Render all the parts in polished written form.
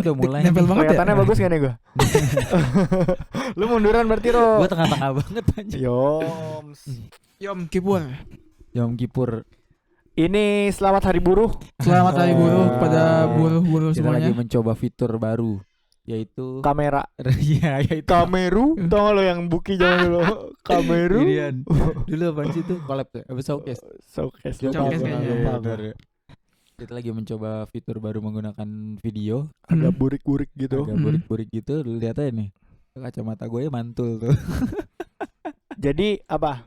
udah mulai. Nempel banget ya. Kelihatannya bagus gak nih gue? Lu munduran berarti Ro. Gue tengah-tengah banget anjing. Yoms. Yom Kippur. Yom Kippur. Ini selamat hari buruh. Selamat hari buruh pada buruh-buruh Kita lagi semuanya. mencoba fitur baru, yaitu Kamera. Iya, yaitu Kameru. Tau gak lo yang Buki zaman dulu? Kameru. Irian. Dulu apaan sih tuh? Collab tuh? Apa showcase? Showcase. Showcase kayaknya. Bener. Kita lagi mencoba fitur baru menggunakan video. Agak burik-burik gitu. Agak burik-burik gitu. Lu lihat aja nih. Kacamata gue mantul tuh. Jadi apa?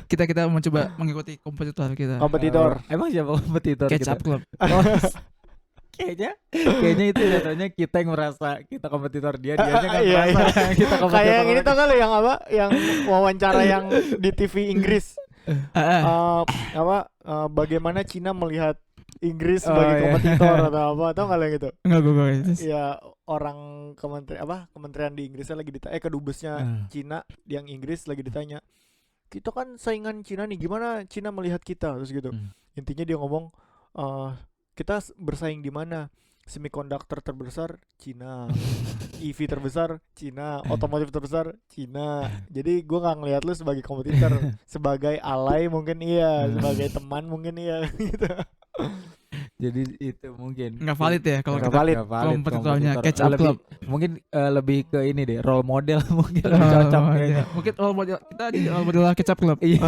Kita mencoba mengikuti kompetitor kita. Kompetitor. Emang siapa kompetitor Catch kita? Up Club. Oh, kayaknya itu katanya kita yang merasa kita kompetitor dia nya nggak Iya, merasa kita kompetitor. Kayak yang ini orang. tau gak lo yang apa? Yang wawancara yang di TV Inggris. Bagaimana Cina melihat Inggris sebagai iya. kompetitor atau apa? Tau gak lo yang itu? Enggak gue. Ya orang kementerian di Inggrisnya lagi ditanya, kedubesnya Cina yang Inggris lagi ditanya, kita kan saingan Cina nih, gimana Cina melihat kita, terus gitu. Intinya dia ngomong, kita bersaing di mana? Semiconductor terbesar Cina, EV terbesar Cina, otomotif terbesar Cina. Jadi gue nggak ngelihat lu sebagai kompetitor, sebagai ally mungkin iya, sebagai teman mungkin iya gitu. Jadi itu mungkin Enggak valid ya kalau Nggak kita valid. kompetitornya kompetitor. Catch Up Lebih- Club. Mungkin lebih ke ini deh, role model mungkin Oh, lebih cocok iya. kayaknya. Mungkin role model kita jadi role model Catch Up Club. Iya.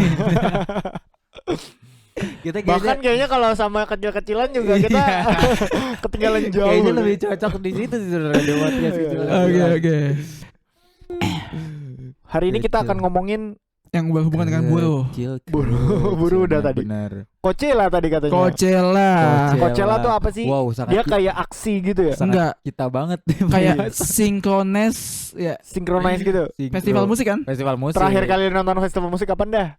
Kita Bahkan kayaknya kayaknya kalau sama kecil-kecilan juga kita Iya. ketinggalan jauh. kayaknya lebih cocok di situ sih sebenarnya podcast gitu. Oke. Hari ini kita akan ngomongin Yang berhubungan dengan buruh. Buruh udah tadi. Benar. Coachella tadi katanya. Coachella. Coachella tuh apa sih? Wow, sangat Dia kayak aksi gitu ya, sangat Enggak. kita banget. Kayak synchronize ya. synchronize gitu. Festival musik kan? Festival musik. Terakhir kali nonton festival musik kapan dah?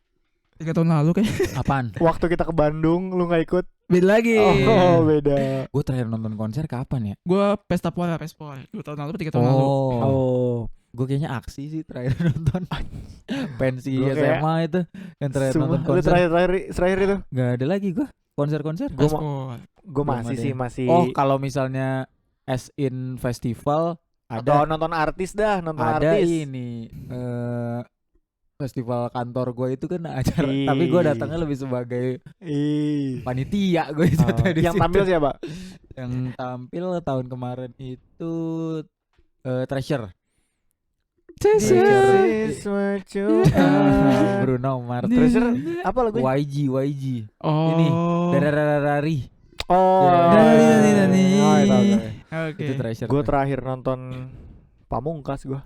3 tahun lalu kayak. Apaan? Waktu kita ke Bandung, lu nggak ikut? Beda lagi. Oh, beda. Gue terakhir nonton konser kapan ya? Gua Pesta Pora 2 tahun lalu 3 tahun lalu. Oh, Gue kayaknya aksi sih terakhir nonton. Pensi Gua kayak- SMA itu yang terakhir Sumpah, nonton lu konser. terakhir itu. Gak ada lagi gue konser-konser. Gua Pesta mau- Pora. Gue Belum masih ada sih, ya. masih. Oh, kalau misalnya as in festival Atau ada nonton artis dah, nonton ada artis. ini festival kantor gue itu kan acara, Ih. tapi gue datangnya lebih sebagai Ih. panitia gue itu Oh, di yang situ. tampil siapa? Yang tampil tahun kemarin itu Treasure. This is what you are. Bruno Mars. Treasure apa lagunya? YG. Oh. Ini Darararari. Oh, Dani. Oh, iya, tahu, tahu. Oke. Itu Treasure. Gue terakhir nonton Pamungkas gue.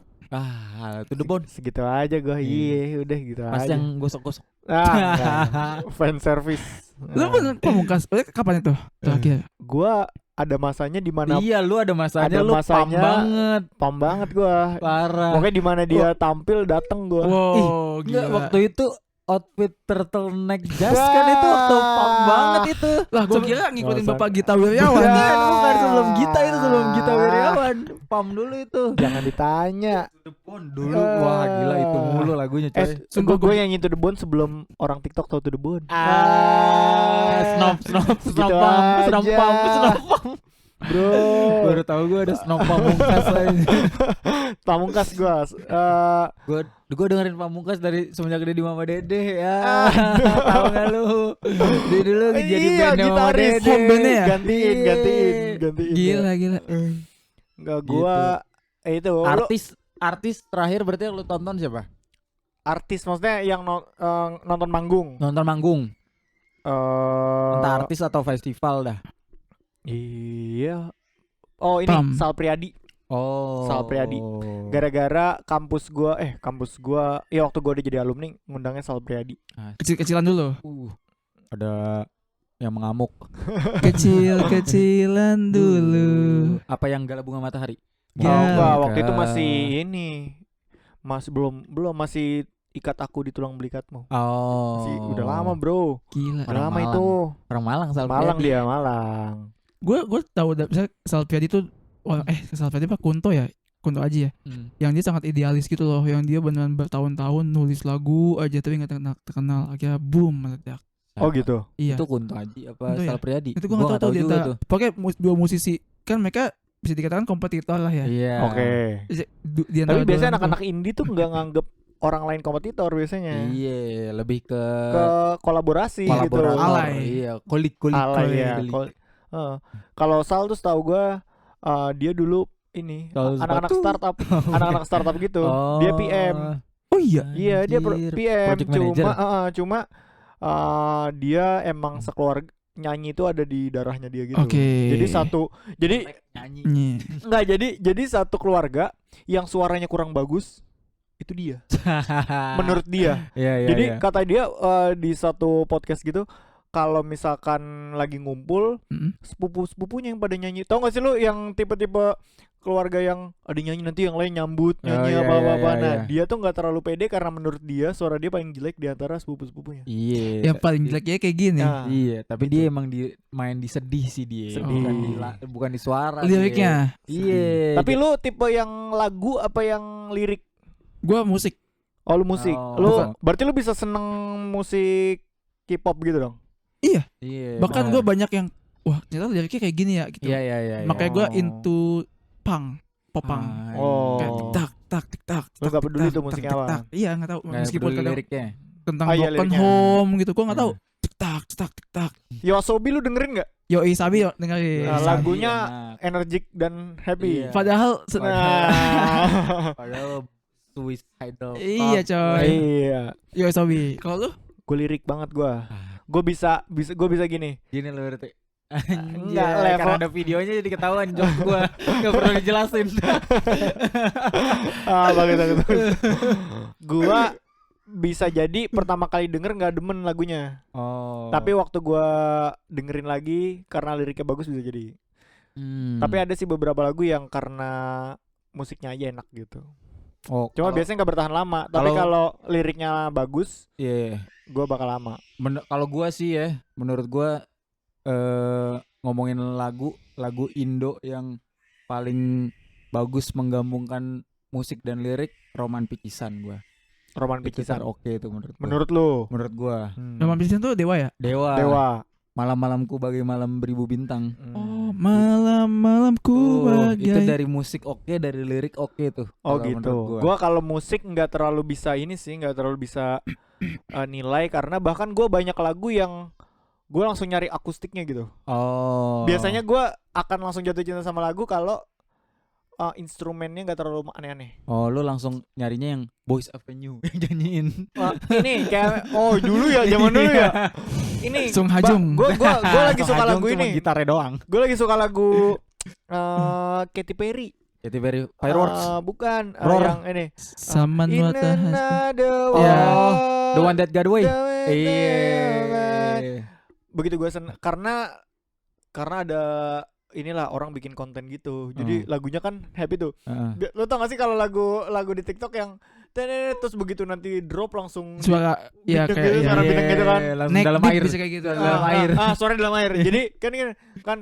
To the bone. Segitu aja gue. Iya, udah gitu Pas aja. yang gosok-gosok. enggak. Fan service. Lu bener Pamungkas. Kapan itu? Terakhir. Gue ada masanya di mana Iya, lu ada masanya, Ada lu masanya. pam banget. pam banget gue. Parah. Pokoknya di mana dia tampil dateng gue. Wow, Enggak, gila. waktu itu outfit turtleneck jas kan itu waktu pam banget itu. Lah gua kira ngikutin Nggak Bapak Gita Wirjawan. Bukan, bukan sebelum Gita itu, sebelum Gita Wirjawan. Pam dulu itu. Jangan ditanya. The Bone dulu. Wah, gila itu mulu lagunya, coy. Sumpah gue yang into the bone sebelum orang TikTok tahu to the bone. Snop Gitu pam, snop aja. pam. Bro, Baru tahu gue ada snop Pamungkas aja. Pamungkas gue. Gue dengerin Pamungkas dari semenjak dia di Mama Dede ya. Tahu nggak lu? Dia dulu jadi bandnya Mama gitaris. Dede. Home bandnya ya? Gantiin. Gila. Enggak gua itu lu Artis terakhir berarti yang lu tonton siapa? artis maksudnya yang nonton manggung. Nonton manggung. Entah artis atau festival dah. Iya. Oh ini Pam. Sal Priadi. Oh. Sal Priadi. Gara-gara kampus gua ya waktu gua udah jadi alumni ngundangnya Sal Priadi. Kecil-kecilan dulu. Ada yang mengamuk. Kecil-kecilan dulu. Apa yang Gala Bunga Matahari? Oh enggak, waktu itu Bukan. masih ini. Masih ikat aku di tulang belikatmu. Oh. Masih udah lama, Bro. Gila. Udah Orang lama Malang. itu. Orang Malang, Sal Malang Priadi. dia, Malang. Gue tahu misalnya Salpiadi itu Salpiadi apa Kunto ya? Kunto Aji ya. Yang dia sangat idealis gitu loh, yang dia beneran bertahun-tahun nulis lagu aja tapi nggak terkenal, akhirnya boom meledak. Oh gitu. Iya. Itu Kunto Aji apa Kunto ya? Sal Priadi? Itu gue nggak tahu juga dia. Pokoknya dua musisi kan mereka bisa dikatakan kompetitor lah ya. Iya. Oke. Di Tapi antara biasanya dua- anak-anak indie tuh nggak nganggep orang lain kompetitor biasanya. Iya, lebih ke Kolaborasi gitu. kolaborator. Alay. Iya, kulik. Alay ya. Kulik. Kalau Sal tuh setahu gua dia dulu ini Kalau anak-anak sepatu. startup, anak-anak startup gitu. Dia PM. Oh iya. Iya, dia Anjir. PM Project manager. cuma dia emang sekeluarga nyanyi itu ada di darahnya dia gitu. Oke. Jadi Nyanyi. Iya. enggak jadi satu keluarga yang suaranya kurang bagus itu dia. Menurut dia. Iya, iya. Jadi iya. kata dia di satu podcast gitu, kalau misalkan lagi ngumpul sepupu-sepupunya yang pada nyanyi. Tahu gak sih lu yang tipe-tipe keluarga yang ada nyanyi nanti yang lain nyambut nyanyi iya, apa-apa. iya, Nah, iya. dia tuh nggak terlalu pede karena menurut dia suara dia paling jelek di antara sepupu-sepupunya. Iya. Yang paling jeleknya kayak gini. Nah, Iya, tapi gitu. dia emang main di sedih sih dia. Sedih. Bukan di suara. Liriknya. dia. Iya. Tapi lu tipe yang lagu apa yang lirik? Gua musik. Oh, lu musik. Oh. Lu Bukan. berarti lu bisa seneng musik K-pop gitu dong? Iya. Iya. Bahkan benar. gue banyak yang wah ternyata liriknya kayak gini ya gitu. Iya, iya, iya. Makanya iya. gue Oh. into punk, popang. Oh. Kayak tik tak tik tak. Lu nggak peduli tuh musiknya apa? Iya nggak tahu. Nggak Meskipun peduli kadang liriknya. tentang Ah, iya, broken liriknya. home gitu, gue nggak tahu. Tik tak. Yoasobi lu dengerin nggak? Yo Isabi yo dengerin. Nah, Sabi lagunya enak. energik dan happy. Iya. Padahal Nah. Padahal suicidal. iya thought. coy. Iya. Yo Isabi. Kalau lu? Gue lirik banget gue. Gue bisa gini. Gini loh berarti. Enggak, Anjay, level- karena ada videonya jadi ketahuan jokes gua. Enggak perlu dijelasin. Bagus. Gua bisa jadi pertama kali denger nggak demen lagunya. Oh. Tapi waktu gua dengerin lagi karena liriknya bagus bisa jadi. Tapi ada sih beberapa lagu yang karena musiknya aja enak gitu. oh, Cuma kalau- biasanya nggak bertahan lama. Tapi kalau liriknya bagus, Iya. gua bakal lama. Kalau gua sih ya, menurut gua ngomongin lagu Indo yang paling bagus menggabungkan musik dan lirik, Roman Pikisan gua. Roman Itu Pikisan. oke itu menurut gua. Menurut lu? Menurut gua. Roman Pikisan tuh Dewa ya? Dewa. Malam-malamku bagai malam beribu bintang. Oh, malam-malamku Itu bagai. dari musik oke, dari lirik oke tuh. Oh kalau gitu. menurut Gua kalau musik nggak terlalu bisa ini sih, nggak terlalu bisa nilai karena bahkan gua banyak lagu yang gua langsung nyari akustiknya gitu. Oh. Biasanya gua akan langsung jatuh cinta sama lagu kalau instrumennya nggak terlalu aneh-aneh. Oh, lu langsung nyarinya yang Boys Avenue yang nyanyiin. Ini kayak dulu ya, zaman dulu ya. Ini Sung Hajung. Gua lagi suka lagu Cuma ini. gitarnya doang. Gua lagi suka lagu Katy Perry. Katy Perry Fireworks. Bukan Roar. yang ini. Saman In Watahas. another Ya, world, The One That Got Away. the way that Iya. begitu gue karena ada inilah orang bikin konten gitu. Jadi lagunya kan happy tuh. Heeh. Lo tau gak sih kalau lagu di TikTok yang tenet terus begitu nanti drop langsung Suara ya bintang kayak gitu, ya. suara bintang gitu kan. langsung Neck dalam deep air. bisa kayak gitu. dalam air. Suara dalam air. Jadi kan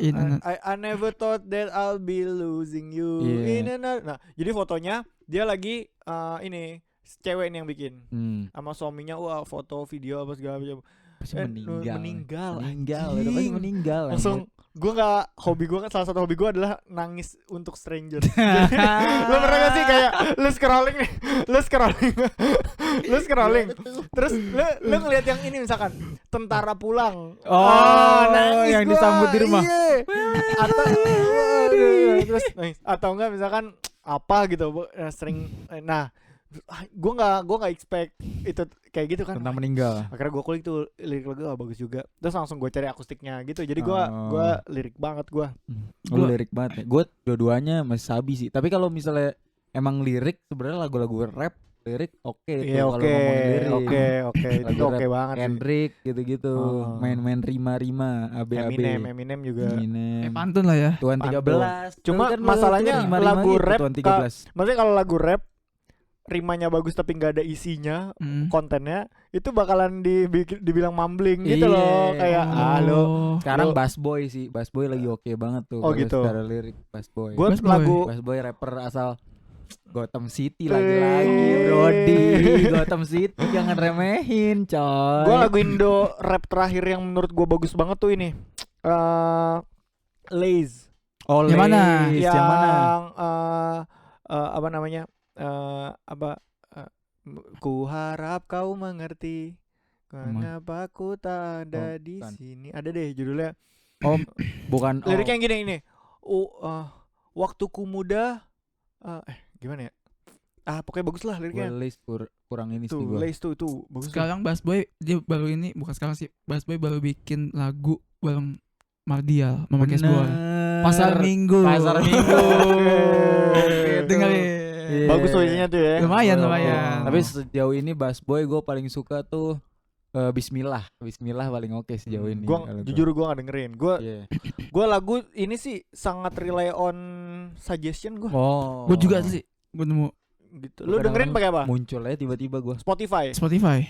In I never thought that I'll be losing you Iya. in another. Nah, jadi fotonya dia lagi ini cewek nih yang bikin sama suaminya, wah foto video apa segala macam. Pasti meninggal. Meninggal, Udah pasti anjing. meninggal. Langsung salah satu hobi gue adalah nangis untuk stranger. Lo pernah gak sih kayak lu scrolling terus lu ngeliat yang ini misalkan tentara pulang, nangis yang gua, disambut di rumah. iya. Atau terus nangis. Atau enggak misalkan apa gitu sering gue nggak expect itu kayak gitu kan. Tentang meninggal. Akhirnya gue kulik tuh lirik lagu bagus juga. Terus langsung gue cari akustiknya gitu. Jadi gue lirik banget gue. Lu lirik banget ya. Gue dua-duanya masih sabi sih. Tapi kalau misalnya emang lirik sebenarnya lagu-lagu rap lirik oke tuh Iya kalau ngomongin lirik. oke itu Lagu oke rap banget. sih. Kendrick gitu-gitu. Oh. Main-main rima-rima ABAB. Eminem juga. Eminem. Pantun lah ya. Tuan Pantun. 13. Cuma Tuh kan masalahnya rima-rima lagu gitu, rap Tuan 13. Maksudnya kalau lagu rap rimanya bagus tapi nggak ada isinya, kontennya itu bakalan dibilang mumbling gitu Iya. loh. Kayak lo Sekarang Lu- Bass Boy sih. Bass Boy lagi oke banget tuh. Oh, kalau gitu. Secara lirik Bass Boy. gue Bass Boy. lagu Bass Boy rapper asal Gotham City lagi-lagi Brody. Gotham City jangan remehin coy. gue lagu Indo rap terakhir yang menurut gue bagus banget tuh ini Laze. Oh, Yang mana? Yang mana? Apa namanya? Ku harap kau mengerti kenapa ku tak ada di sini. Ada deh judulnya. Oh, bukan. Liriknya yang gini ini. Waktuku muda. Gimana ya? Pokoknya bagus lah liriknya. Lace kurang ini sih Tuh, gua. Lace tuh bagus. Sekarang Bass Boy dia baru ini, bukan sekarang sih. Bass Boy baru bikin lagu bareng Mardial, Mama Kes Boy. Pasar Minggu. Dengerin. Iya. Bagus voice-nya tuh ya. Lumayan. Tapi sejauh ini Bass Boy gue paling suka tuh Bismillah paling oke sejauh ini. Jujur gue gak dengerin. Yeah. Gue lagu ini sih sangat rely on suggestion gue. Oh. Gue juga sih. Gue nemu Gitu. Lu dengerin pakai apa? Muncul aja tiba-tiba gue. Spotify. Spotify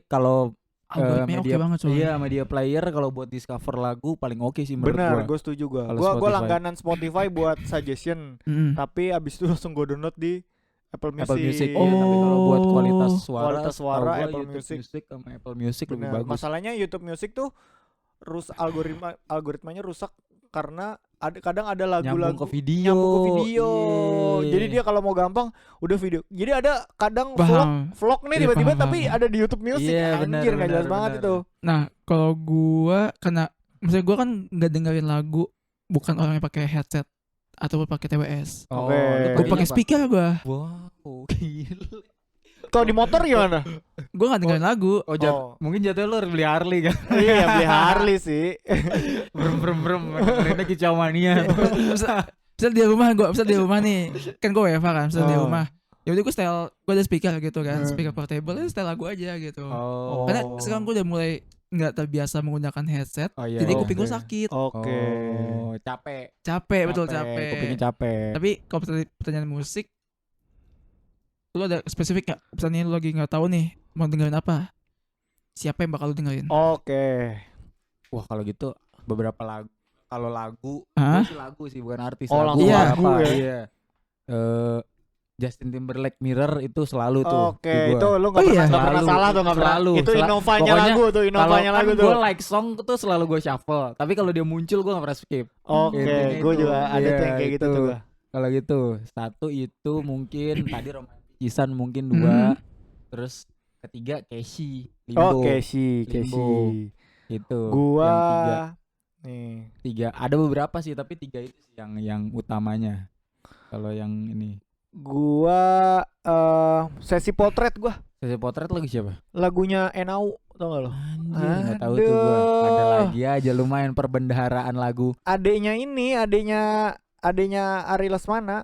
Kalau algoritmanya oke media, banget soalnya. iya media player kalau buat discover lagu paling oke sih menurut Benar, gua. gue setuju gue. Kalau Gue Spotify. langganan Spotify buat suggestion. Tapi abis itu langsung gue download di Apple Music. Iya, tapi kalau buat kualitas Kualitas suara, setahu gua Apple YouTube Music. sama Apple Music lebih Benar. bagus. Masalahnya YouTube Music tuh algoritmanya rusak karena kadang ada lagu-lagu Nyambung ke video. Iya. Jadi dia kalau mau gampang udah video. Jadi ada kadang vlog nih Iya, tiba-tiba paham. tapi ada di YouTube Music. Iya, Anjir benar, gak jelas banget benar. itu. Nah, kalau gua maksudnya gua kan nggak dengerin lagu, bukan orang yang pakai headset ataupun pakai TWS. Oh, Oke. lu Gua pakainya pakai apa? speaker gua. Wow, gila. Kalau di motor gimana? Gua nggak dengerin lagu. Mungkin jatuhnya lu beli Harley kan. Iya beli Harley sih. Brem dengerinnya kicau mania. Misal di rumah nih, kan gue WFH kan, misal di rumah. Ya udah gue ada speaker gitu kan, speaker portable, setel lagu aja gitu. Karena sekarang gue udah mulai nggak terbiasa menggunakan headset, jadi kuping gue sakit. Oke. Capek, betul capek. Kupingnya capek. Tapi kalau pertanyaan musik, lu ada spesifik nggak? Misalnya lu lagi nggak tahu nih mau dengerin apa, siapa yang bakal lu dengerin? Oke. Wah kalau gitu beberapa lagu. Kalau lagu, Hah? itu lagu sih bukan artis. Oh, lagu langsung apa? lagu ya? Iya. Justin Timberlake Mirror itu selalu tuh. Oke, di gua. itu lu nggak pernah Selalu. salah tuh nggak pernah. Selalu. Itu inovanya Pokoknya lagu tuh, inovanya lagu tuh. Gue like song tuh selalu gue shuffle. Tapi kalau dia muncul gue nggak pernah skip. Oke, Intinya gue itu. juga ada Iya, tuh yang kayak gitu itu. tuh gua. Kalau gitu, satu itu mungkin tadi Romanticisan mungkin 2. Terus ketiga Casey, Limbo. Casey. Itu. Gua yang 3 ada beberapa sih tapi 3 itu sih yang utamanya. Kalau yang ini gua sesi potret gua. Sesi potret lagi siapa? Lagunya Enau, tau gak lo? Anjir, nggak tahu tuh gua. Ada lagi aja lumayan perbendaharaan lagu. Adeknya Ari Lesmana.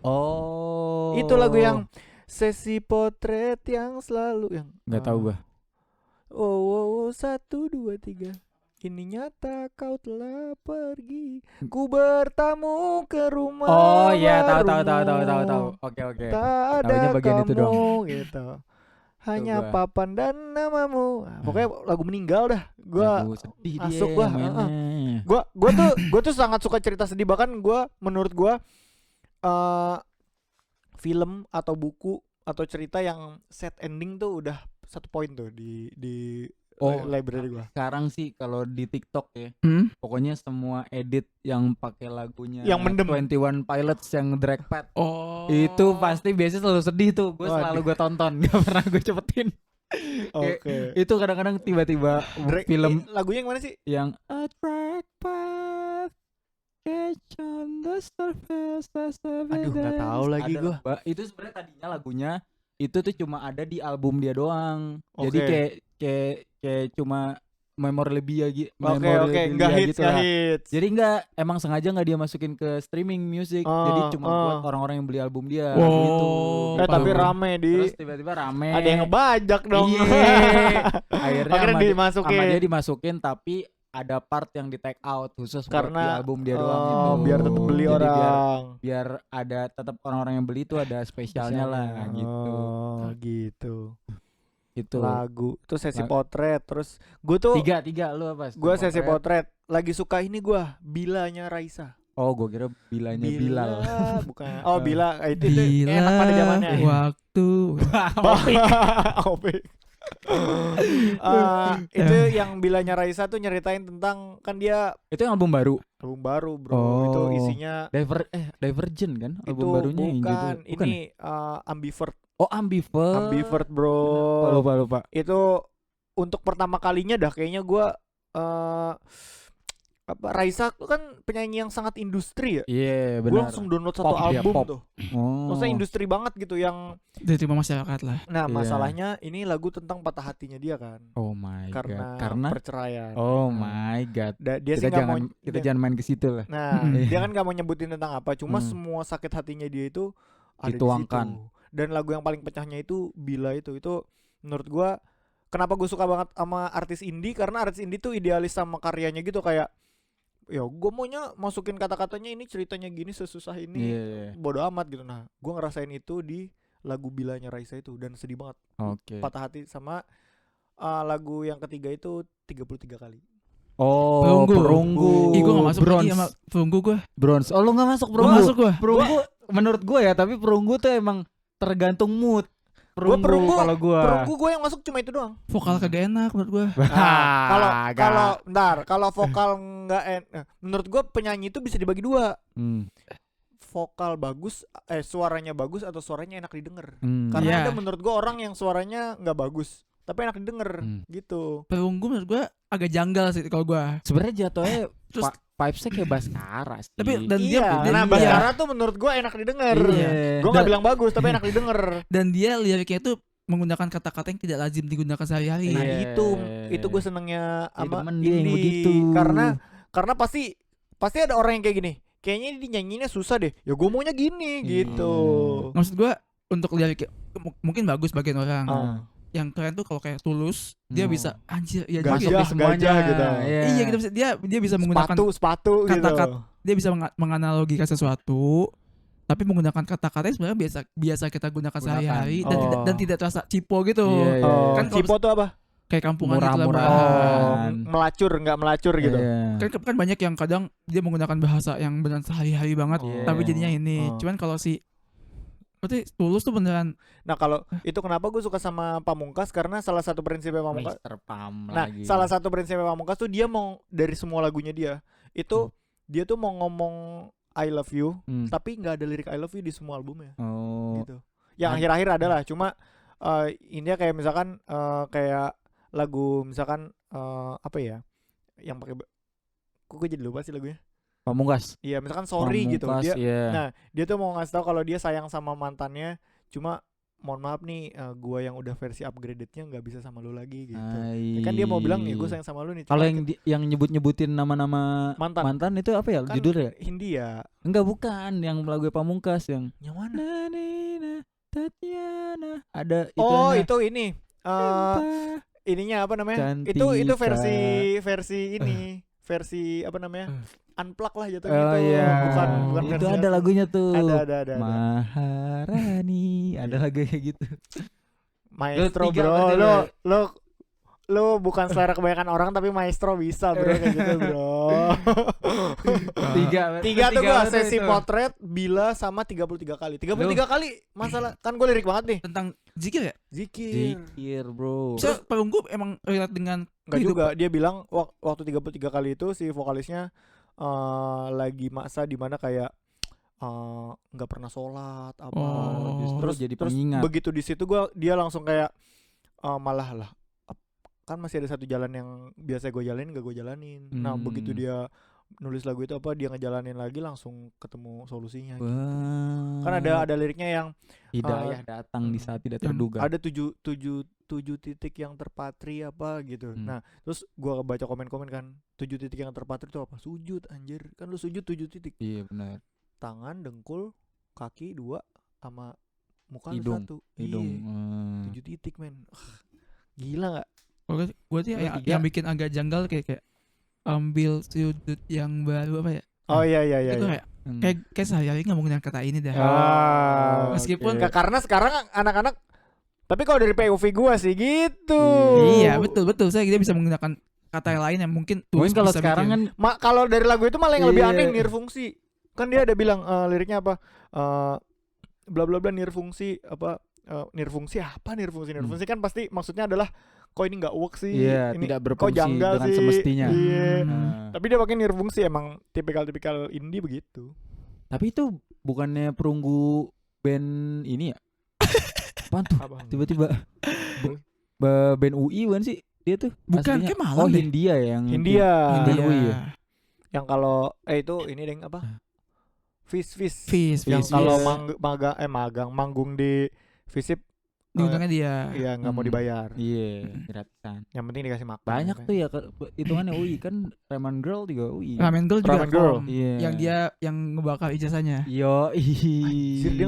Oh. Itu lagu yang sesi potret yang selalu yang nggak tahu gua. 1, 2, 3. Ini nyata kau telah pergi. Ku bertamu ke rumah. Oh iya, tahu. barumu. Oke. Tak ada Taunya bagian kamu itu doang. gitu. Hanya gua. papan dan namamu. Pokoknya lagu meninggal dah. Gua Lagu sedih masuk dia gua. mainnya. Gua tuh sangat suka cerita sedih, bahkan menurut gua film atau buku atau cerita yang set ending tuh udah 1 poin tuh di library gua. Sekarang sih kalau di TikTok ya, pokoknya semua edit yang pakai lagunya Yang mendem. 21 Pilots yang drag pad. Oh. Itu pasti biasanya selalu sedih tuh. Gue Waduh. selalu gue tonton, gak pernah gue cepetin. Oke. Itu kadang-kadang tiba-tiba film Lagunya yang mana sih? yang A drag path catch on the surface. Aduh, nggak tahu lagi Ada, gua. Itu sebenarnya tadinya lagunya itu tuh cuma ada di album dia doang. Oke. Jadi kayak cuma memorabilia gitu. Oke, nggak hits. Jadi emang sengaja nggak dia masukin ke streaming music. Jadi cuma buat orang-orang yang beli album dia gitu. Tapi rame Terus tiba-tiba rame. ada yang ngebajak dong. Iya. Akhirnya dimasukin. sama dia dimasukin tapi ada part yang di take out khusus buat di Karena album dia doang gitu. biar tetap beli Jadi orang. biar ada tetap orang-orang yang beli itu ada spesialnya lah gitu. Oh, gitu. Itu. Lagu itu sesi potret. Terus gue tuh Tiga lu apa? gue sesi potret. Lagi suka ini gue Bilanya Raisa. Oh, gue kira Bilanya Bilal. Bukan. Oh, Bila itu Bila enak pada zamannya. waktu. Opik. Itu yang bilanya Raisa tuh nyeritain tentang kan dia Itu yang album baru. bro. Itu isinya Divergent kan album itu barunya yang bukan judul- bukan ini Ambivert. Oh, Ambivert Bro. lupa. Itu untuk pertama kalinya dah kayaknya gua Raisa tuh kan penyanyi yang sangat industri ya. Iya, Gue benar. langsung download satu Pop dia, album pop. tuh. Oh. Maksudnya industri banget gitu yang Diterima masyarakat lah. nah Iya. masalahnya ini lagu tentang patah hatinya dia kan. Oh my Karena god. perceraian. Oh my god. Dia sih Kita nggak mau jangan main ke situ lah. Nah, Mm-mm. dia kan gak mau nyebutin tentang apa, cuma Hmm. semua sakit hatinya dia itu ada Dituangkan. di situ. Dan lagu yang paling pecahnya itu Bila itu menurut gua kenapa gue suka banget sama artis indie karena artis indie tuh idealis sama karyanya gitu kayak ya gue maunya masukin kata-katanya ini ceritanya gini sesusah ini Iya. bodo amat gitu. Nah, gue ngerasain itu di lagu Bilanya Raisa itu dan sedih banget. Oke. Patah hati sama lagu yang ketiga itu 33 kali. Oh, Perunggu. Ih, gue gak masuk Bronze. lagi sama Perunggu gue. Bronze. Oh, lu gak masuk Gue Perunggu. masuk gue. Perunggu menurut gue ya, tapi Perunggu tuh emang tergantung mood. Perunggu kalau gue. Perunggu gue yang masuk cuma itu doang. Vokal kagak enak menurut gue. Kalau vokal nggak menurut gue penyanyi itu bisa dibagi dua. Vokal bagus, suaranya bagus atau suaranya enak didengar. Karena Iya. ada menurut gue orang yang suaranya nggak bagus tapi enak didengar gitu. Perunggu menurut gue agak janggal sih kalau gue. sebenarnya jatuhnya Terus vibesnya kayak Baskara sih. tapi dan Iya, dia nah dia- Baskara tuh menurut gue enak didengar. Iya. Gue nggak bilang bagus tapi enak didengar. dan dia liriknya itu menggunakan kata-kata yang tidak lazim digunakan sehari-hari. Nah Iya. itu gue senengnya sama demen dia yang indie begitu. karena pasti ada orang yang kayak gini. Kayaknya ini nyanyinya susah deh. Ya gue maunya gini gitu. Maksud gue untuk liriknya mungkin bagus bagian orang. Ah. Yang keren tuh kalau kayak Tulus dia bisa anjir ya Gajah, juga. Masuk di semuanya gajah gitu. Iya gitu dia bisa menggunakan sepatu gitu. kata-kata dia bisa menganalogikan sesuatu tapi menggunakan kata-kata yang sebenarnya biasa kita gunakan sehari-hari dan Oh. tidak terasa cipo gitu. Iya, iya. Oh, Kan kalau Cipo tuh apa? kayak kampungan gitu lah, Murah-murahan. murahan. Melacur nggak melacur gitu. Iya. Kan banyak yang kadang dia menggunakan bahasa yang benar sehari-hari banget Iya. tapi jadinya ini. Oh. Cuman kalau berarti Tulus tuh beneran Nah kalau itu kenapa gue suka sama Pamungkas karena salah satu prinsipnya Pamungkas. Mr. Pam Nah lagi. salah satu prinsipnya Pamungkas tuh dia mau dari semua lagunya dia tuh mau ngomong I love you tapi nggak ada lirik I love you di semua albumnya. Oh. Gitu. Yang akhir-akhir adalah cuma ini kayak misalkan kayak lagu misalkan apa ya yang pakai kok gue jadi lupa sih lagunya. Pamungkas. Iya misalkan sorry gitu Pamungkas, dia. iya. Nah dia tuh mau ngasih tahu kalau dia sayang sama mantannya cuma mohon maaf nih gua yang udah versi upgradednya nggak bisa sama lu lagi gitu. Ya kan dia mau bilang ya gue sayang sama lu nih. Kalau cuma yang nyebut-nyebutin nama-nama mantan itu apa ya kan judulnya? Hindia. Enggak, bukan yang lagu Pamungkas yang Yang mana? Nanina Tatiana. Ada Oh itunya. itu ini ininya apa namanya? Itu Cantika. versi ini versi apa namanya? Unplug lah jatuh Oh gitu. iya. Bukan Itu versi ada asli. lagunya tuh. Ada. Maharani. Ada lagu kayak gitu. Maestro Tiga bro, berarti lo bukan selera kebanyakan orang tapi maestro bisa bro kayak gitu bro. Tiga tuh gua sesi potret bila sama 33 kali. 33 kali masalah kan gue lirik banget nih. tentang zikir ya. Zikir. Zikir, bro. Bisa Perunggu emang relate dengan Enggak kehidupan. juga dia bilang waktu 33 kali itu si vokalisnya lagi masa di mana kayak nggak pernah sholat apa Oh. Justru jadi pengingat. begitu di situ dia langsung kayak malah lah kan masih ada satu jalan yang biasa gue jalanin gak gue jalanin. Nah begitu dia nulis lagu itu dia ngejalanin lagi langsung ketemu solusinya gitu. Kan ada liriknya yang hidayah datang di saat tidak terduga. ada tujuh titik yang terpatri apa gitu. Nah terus gua baca komen-komen kan 7 titik yang terpatri itu apa? Sujud anjir. Kan lu sujud 7 titik. Iya benar. Tangan, dengkul, kaki 2 sama muka lu Hidung. 1. Hidung. Iya. 7 titik men. Gila gak? Gue tuh yang bikin agak janggal kayak ambil sudut yang baru apa ya? Oh iya. Itu kayak sehari-hari nggak menggunakan kata ini dah. Meskipun karena sekarang anak-anak tapi kalau dari POV gua sih gitu. Iya betul saya dia bisa menggunakan kata yang lain yang mungkin mungkin kalau bisa sekarang bikin. kan Kalau dari lagu itu malah yang lebih Iya. aneh nirfungsi. Kan dia ada bilang liriknya apa? Bla bla bla nirfungsi apa nirfungsi apa nirfungsi kan pasti maksudnya adalah kok ini nggak work sih, Iya, ini tidak kok berfungsi janggal dengan sih. semestinya. Iya. Nah. Tapi dia pakai nirfungsi, emang tipikal indie begitu. Tapi itu bukannya perunggu band ini ya? Apaan tuh? Apa? Tiba-tiba band UI bukan sih? Dia tuh Bukan, aslinya. kayak Malang deh. Hindia ya yang Hindia. Band UI ya? Yang kalau itu ini deng apa? Fis. Fis. Yang Fis. kalau Fis. manggung di Visip Diundangnya dia. ya nggak mau dibayar. Iya, gratisan. Yang penting dikasih makan. Banyak tuh ya hitungannya UI kan Ramen Girl juga UI. Ramen Girl juga Ramen Girl. form. Iya. Yang dia yang ngebakar ijazahnya. Yo, Anjir, dia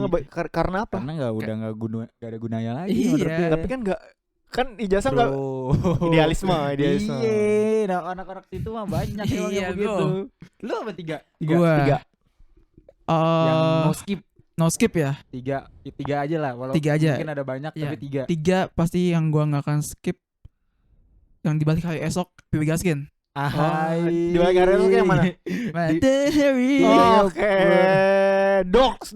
karena apa? karena udah nggak ada gunanya lagi. Iya. menurut dia. Tapi kan nggak kan ijazah nggak Bro. idealisme. Iya, nah anak-anak situ mah banyak emang Iya, yang begitu. Lu apa tiga? Gua Yang eh, no skip no skip ya. tiga aja lah. Walau 3 aja. mungkin ada banyak Iya. tapi 3. 3 pasti yang gua nggak akan skip. Yang di balik hari esok Pipi Gaskin. Ahai. Di balik hari esok yang mana? Matahari. Oke. Dogs.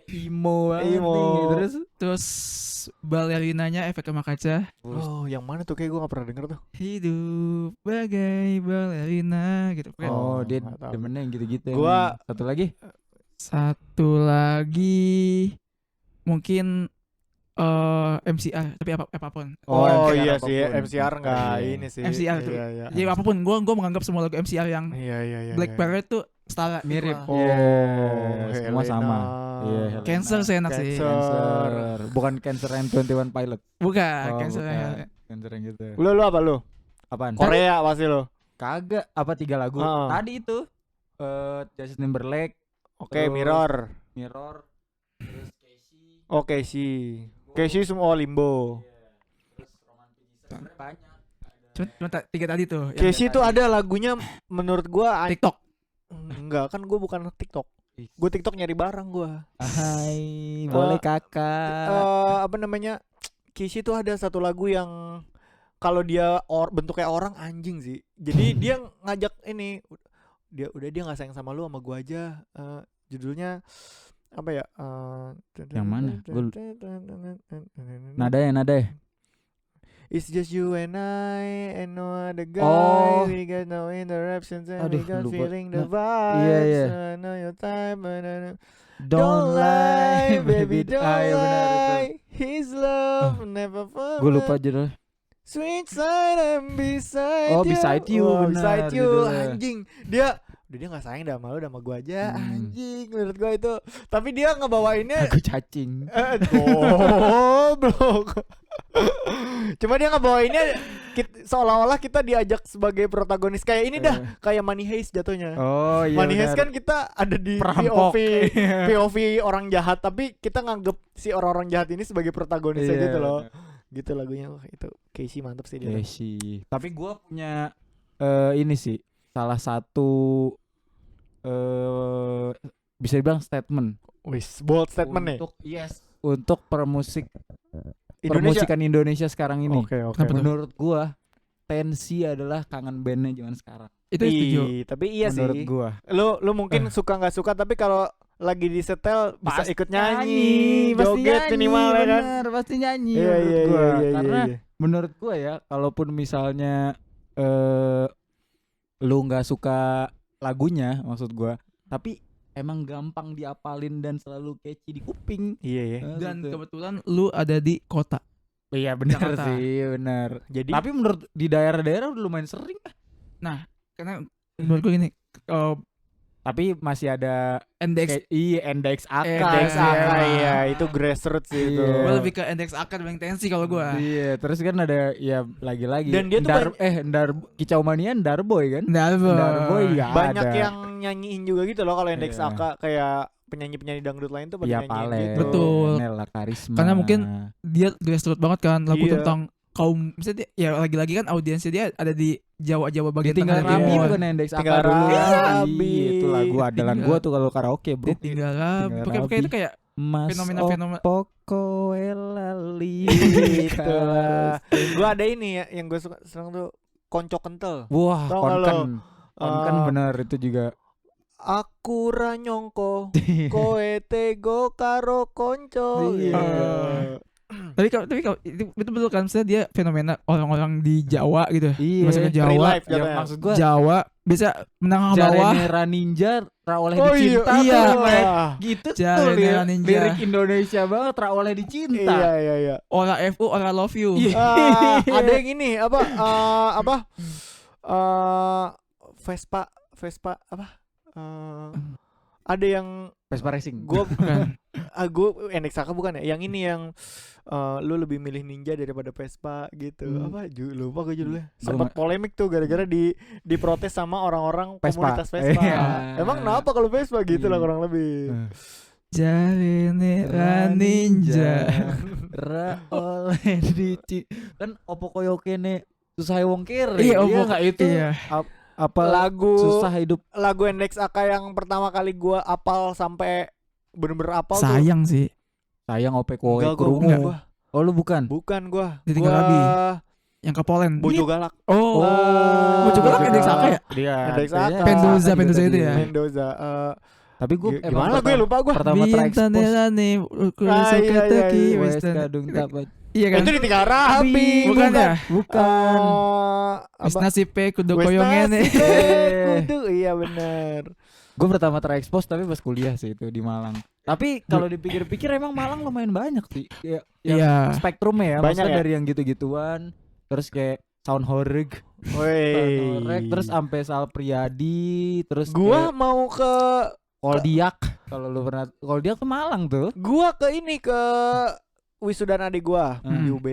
Imo banget Imo. nih. Terus balerinanya Efek Rumah Kaca. Oh, yang mana tuh? Kayak gue gak pernah denger tuh. Hidup bagai balerina gitu kan. Oh, dia nggak tahu. demennya yang gitu-gitu. Gua- emang. Satu lagi. Satu lagi mungkin MCR tapi apapun. Oh, MCR iya apapun. sih, MCR nggak Iya. ini sih. MCR tuh. Iya. Jadi apapun gua menganggap semua lagu MCR yang Iya. Black Parade tuh setara Mirip. equal. Iya, semua Helena. sama. Iya, Helena. Cancer sih enak sih. Cancer. Cancer. Bukan Cancer and 21 Pilot. Bukan, Oh, Cancer bukan. yang Cancer yang gitu. Lu apa lu? Apaan? Korea pasti lu. Kagak, apa 3 lagu? Ah. Tadi itu Justin Timberlake, Oke, Terus- Mirror. terus Casey, Oke sih. Casey semua Limbo. terus Romantic Desire. Banyak. cuma 3 tadi tuh. Yang Casey tuh ada lagunya menurut gua TikTok. enggak, kan gua bukan TikTok. Gua TikTok nyari barang gua. Hai, boleh kakak. Apa namanya? Casey tuh ada satu lagu yang kalau dia bentuknya orang anjing sih. Jadi dia ngajak ini dia nggak sayang sama lu, sama gua aja. Judulnya apa ya? Yang mana? Nadanya. It's just you and I and no other guy. Oh. We got no interruptions and we Aduh, got lupa. feeling the Nah, vibes. iya, iya. I know your time, but Don't lie, baby, don't Ah, iya benar itu. lie. His love never forget. Gue lupa judul. Sweet side and beside Oh, you. Beside You, Oh, benar beside you, judulnya. anjing. Dia nggak sayang dah sama lu, dah sama gua aja, Hmm. anjing. Menurut gua itu. Tapi dia ngebawainnya Lagu cacing. goblok. Cuma dia ngebawainnya seolah-olah kita diajak sebagai protagonis kayak ini dah, kayak Money Heist jatuhnya. Oh iya. Money Heist benar. kan kita ada di Perampok. POV orang jahat, tapi kita nganggep si orang-orang jahat ini sebagai protagonisnya Iya, gitu loh. benar. Gitu lagunya. Wah, itu Casey mantep sih dia. Casey. Tapi gue punya ini sih salah satu bisa dibilang statement Wis, bold statement nih. untuk Indonesia. permusikan Indonesia sekarang ini. Oke. Kenapa tuh? Menurut gua Tensi adalah kangen bandnya zaman sekarang. Itu setuju. Tapi iya Menurut sih. gua. Lu mungkin suka nggak suka, tapi kalau lagi disetel bisa Pasti ikut nyanyi, joget minimal ya kan. bener, pasti nyanyi Iya, menurut iya, gua. iya, Karena iya. menurut gua ya, kalaupun misalnya lu nggak suka lagunya, maksud gua, tapi emang gampang diapalin dan selalu catchy di kuping. Iya ya. Dan Gitu. kebetulan lu ada di kota. Iya benar Jakarta. sih, benar. Jadi Tapi menurut di daerah-daerah udah lumayan sering. Karena menurut gue gini, Tapi masih ada NDX NDX AK. NDX AK, iya, itu grassroots sih itu. Iya. gue lebih ke NDX AK dibanding Tensi kalau gue. Iya, terus kan ada ya lagi-lagi. Dan dia tuh Kicau Mania Darboy kan? Darboy. Darboy juga Banyak ada. yang nyanyiin juga gitu loh kalau Index Iya. AK, kayak penyanyi-penyanyi dangdut lain tuh pada Iya nyanyiin Pale. gitu. Betul. Nela Karisma. Karena mungkin dia grassroots banget kan lagu Iya. tentang kaum, misalnya dia, ya lagi-lagi kan audiensnya dia ada di Jawa bagian Tinggal tengah dan Rabi timur. bukan NDX AK Tinggal dulu. Rabi. Itu lagu andalan Tinggal- gua tuh kalau karaoke, Bro. Dia tinggal Tinggal Pakai Rabi. itu kayak Mas Fenomena-fenomena- Opoko Elali. Gitu lah. Gua ada ini ya yang gue seneng tuh Konco Kentel. Wah, Tau nggak Konken. lo? Konken bener itu juga. aku ra nyongko koe tego karo konco. Iya. Tapi kalau itu betul kan, misalnya dia fenomena orang-orang di Jawa gitu. Iya. Masuk ke Real Jawa, life Ya, jatuhnya. maksud gua Jawa bisa menengah bawah. Jarene Raninja ra oleh Oh dicinta iya. tuh, Mek. Gitu tuh Jarene Raninja. lirik Indonesia banget ra oleh dicinta. Iya. Ora FU, ora love you. Iya. Ada yang ini apa Vespa apa? Ada yang Vespa Racing. gue Bukan. NXAK bukan ya? Yang ini yang lu lebih milih Ninja daripada Vespa gitu. Apa? Lupa gue judulnya. Sempat polemik tuh gara-gara diprotes sama orang-orang Vespa. komunitas Vespa. Iya. Emang kenapa kalau Vespa gitu lah Iya. kurang lebih. Jarene Raninja. Ra oleh kan opo koyo kene susah wong kere. Iya, Iya opo enggak itu? Iya. Apa Lagu susah hidup. lagu NXAK yang pertama kali gua apal sampai bener-bener apal tuh. Sayang sih. Sayang ope kowe Enggak, krungu. gua. Oh lu bukan? Bukan gua. Ditinggal Gua Abi. Yang ke Poland. Bojo Galak. Oh. Bojo Galak NXAK ya? Dia. NXAK. Pendoza itu ya? Mendoza. Tapi gue Gimana gue lupa gua. pertama Bintang terekspos Nelane Ah, iya, Kaki iya. Wes kadung dapat. Iya kan? Itu ditinggal Rabi. Bukan ya? Bukan. Wis nasibe kudu koyo ngene. Kudu iya bener. Gue pertama terekspos tapi pas kuliah sih itu di Malang. Tapi kalau dipikir-pikir emang Malang lumayan banyak sih. Ya, Iya. spektrumnya ya. Banyak Maksudnya ya? dari yang gitu-gituan. Terus kayak Sound Horeg. Woi. Terus sampai Sal Priadi. Terus Gua mau ke Koldiak. Kalau lu pernah Koldiak tuh Malang tuh. gua ke ini ke wisudan adik gua Hmm. di UB.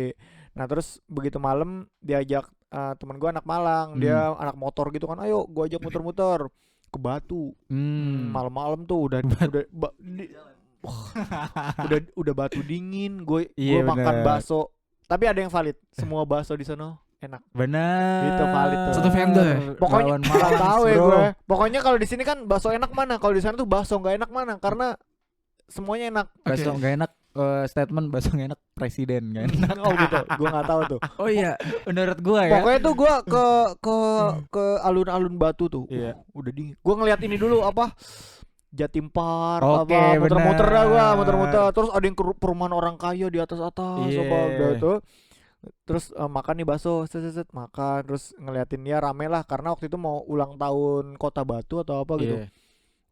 Nah, terus begitu malam diajak teman gua anak Malang, dia anak motor gitu kan. Ayo gua ajak muter-muter ke Batu. Malam-malam tuh udah batu dingin. Gue Iya, makan bener. bakso. Tapi ada yang valid. Semua bakso di sana enak. Benar. Itu valid tuh. Satu vendor ya? Pokoknya Lawan nggak Malang, tahu ya bro. gue. Pokoknya kalau di sini kan bakso enak mana? Kalau di sana tuh bakso nggak enak mana? Karena semuanya enak. Bakso Oke. nggak enak. Statement bakso nggak enak presiden kan. Oh gitu. Gue nggak tahu tuh. Oh iya. Menurut gue ya. Pokoknya tuh gue ke alun-alun Batu tuh. Iya. Udah dingin. Gue ngeliat ini dulu apa? Jatim Park Oke, apa muter-muter dah gua, benar. muter-muter. Terus ada yang perumahan orang kaya di atas-atas Iya. apa gitu. Terus makan nih bakso, set makan, terus ngeliatin dia rame lah karena waktu itu mau ulang tahun Kota Batu atau apa gitu. Iya.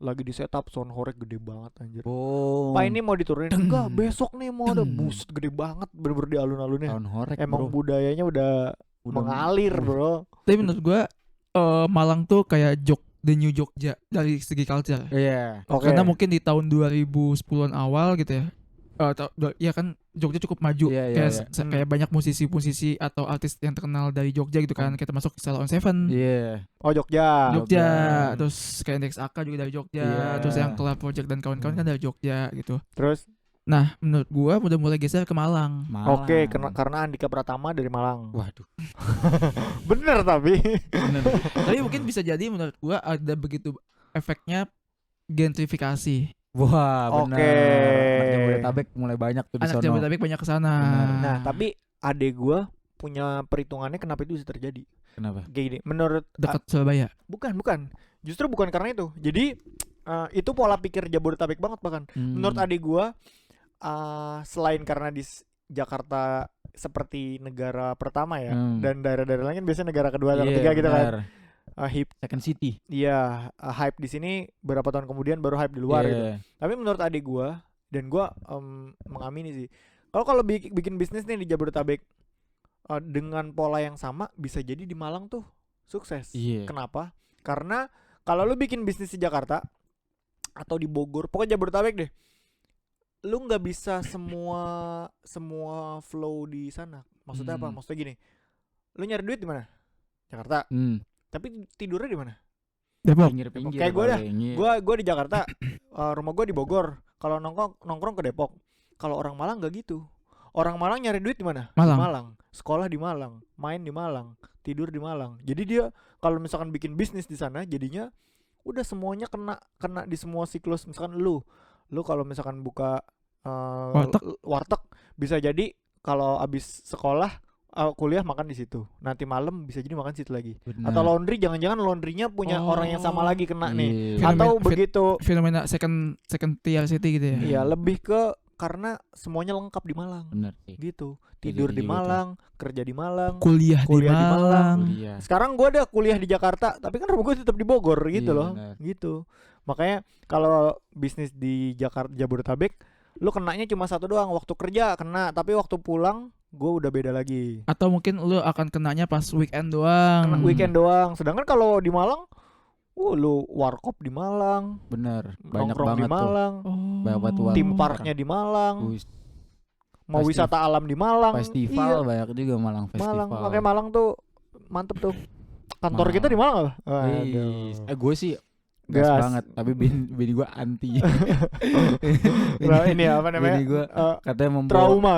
Lagi di setup sound horeg gede banget anjir. Boom. Pak ini mau diturunin enggak, besok nih mau ada buset gede banget bener-bener di alun-alunnya. Tahun horek Emang bro. budayanya udah mengalir, Bro. Tapi menurut gua Malang tuh kayak the new Jogja dari segi culture. Iya. Oke. Karena mungkin di tahun 2010-an awal gitu ya. Ya kan Jogja cukup maju. Iya, iya, kayak iya. kayak banyak musisi-musisi atau artis yang terkenal dari Jogja gitu kan. Kita masuk Salah on Seven. Iya. Oh Jogja. Jogja, Jogja. terus kayak NXAK juga dari Jogja, Iya. terus yang Club Project dan kawan-kawan kan dari Jogja gitu. Terus Nah, menurut gua udah mulai geser ke Malang. Malang. oke, karena Andika Pratama dari Malang. Waduh. Bener tapi. Bener. Tapi mungkin bisa jadi menurut gua ada begitu efeknya gentrifikasi. Wah, Oke. benar. Anak Jabodetabek mulai banyak tuh di Anak sono. Jabodetabek banyak ke sana. Benar. Nah, tapi adek gua punya perhitungannya kenapa itu bisa terjadi. Kenapa? Kayak gini, menurut Dekat Surabaya. bukan. Justru bukan karena itu. Jadi itu pola pikir Jabodetabek banget bahkan. Menurut adik gua selain karena di Jakarta seperti negara pertama ya, dan daerah-daerah lain kan biasanya negara kedua atau Iya, ketiga gitu kan. benar. Second City. Iya, hype di sini beberapa tahun kemudian baru hype di luar gitu. Iya. Tapi menurut adik gua dan gua mengamini sih. Kalau bikin bisnis nih di Jabodetabek dengan pola yang sama bisa jadi di Malang tuh sukses. Iya. Kenapa? Karena kalau lu bikin bisnis di Jakarta atau di Bogor, pokoknya Jabodetabek deh. Lu nggak bisa semua flow di sana. Maksudnya apa? Maksudnya gini. Lu nyari duit di mana? Jakarta. Tapi tidurnya di mana? Depok. Pinggir-pinggir. Kayak gua dah. paling, iya. Gua di Jakarta. Rumah gua di Bogor. Kalau nongkrong ke Depok. Kalau orang Malang nggak gitu. Orang Malang nyari duit di mana? Malang. Di Malang. Sekolah di Malang, main di Malang, tidur di Malang. Jadi dia kalau misalkan bikin bisnis di sana jadinya udah semuanya kena di semua siklus. Misalkan lu kalau misalkan buka warteg bisa jadi kalau abis sekolah kuliah makan di situ. Nanti malam bisa jadi makan situ lagi. Bener. Atau laundry, jangan-jangan laundrynya punya orang yang sama lagi kena nih. Iya. Atau begitu. Fenomena second tier city gitu ya. Iya, lebih ke karena semuanya lengkap di Malang. Bener sih. Gitu. Tidur Jadi di gitu. Malang, kerja di Malang, Kuliah di Malang. Kuliah. Sekarang gue ada kuliah di Jakarta, tapi kan rumah gue tetap di Bogor gitu Iya, loh. bener. Gitu. Makanya kalau bisnis di Jakarta Jabodetabek, lu kenanya cuma satu doang, waktu kerja kena, tapi waktu pulang gue udah beda lagi. Atau mungkin lu akan kenanya pas weekend doang. Kena weekend doang. Sedangkan kalau di Malang, lu warkop di Malang, Bener. Banyak nongkrong di banget tuh. Malang, Banyak banget warung. tim parknya di Malang, Wis, mau Festiv- wisata alam di Malang. festival Iya, banyak juga Malang festival. Malang. Makanya Malang tuh mantep tuh. Kantor Malang. kita di Malang apa? Wis. Aduh. Gue sih gas Gas. banget, tapi bini gue anti. Nah, ini apa namanya? Bini gue katanya trauma.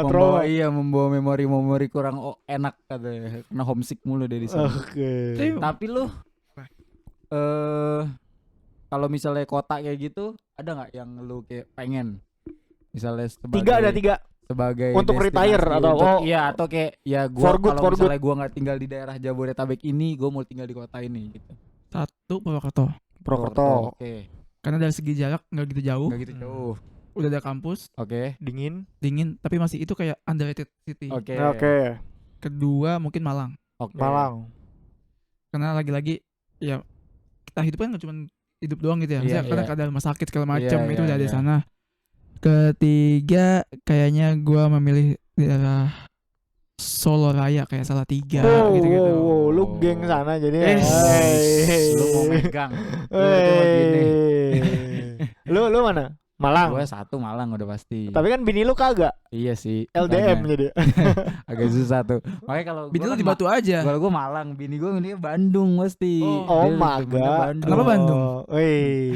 membawa memori kurang enak katanya, karena homesick mulu dari sana. Oke. Tapi lu kalau misalnya kota kayak gitu, ada nggak yang lu kayak pengen? Misalnya Tiga. sebagai Untuk destinasi retire atau untuk, oh, iya, atau kayak ya for gua good, kalau misalnya gua nggak tinggal di daerah Jabodetabek ini, gua mau tinggal di kota ini gitu. Satu Purwokerto. Purwokerto. Oke. Karena dari segi jarak nggak gitu jauh. Nggak gitu jauh. Udah ada kampus, Oke. Dingin. dingin, tapi masih itu kayak underrated city. Oke. Oke. Kedua mungkin Malang. Oke. Malang. Karena lagi-lagi ya kita hidup kan nggak cuma hidup doang gitu ya. Iya, Misalnya kadang iya. ada rumah sakit segala macam Iya, itu iya, udah di iya. sana. Ketiga kayaknya gua memilih daerah Solo Raya kayak Salatiga Wow, gitu-gitu. wow, lu geng sana jadi. Lu mau megang. Lu mana? Malang. Gua satu Malang udah pasti. Tapi kan bini lu kagak. Iya sih. LDM makanya. jadi. Agak susah tuh. Makanya kalau Bini gua lu kan di Batu aja. Kalau gue Malang, bini gue ini Bandung pasti. Oh, Dia maga. temennya Bandung. Kenapa Bandung? Wih.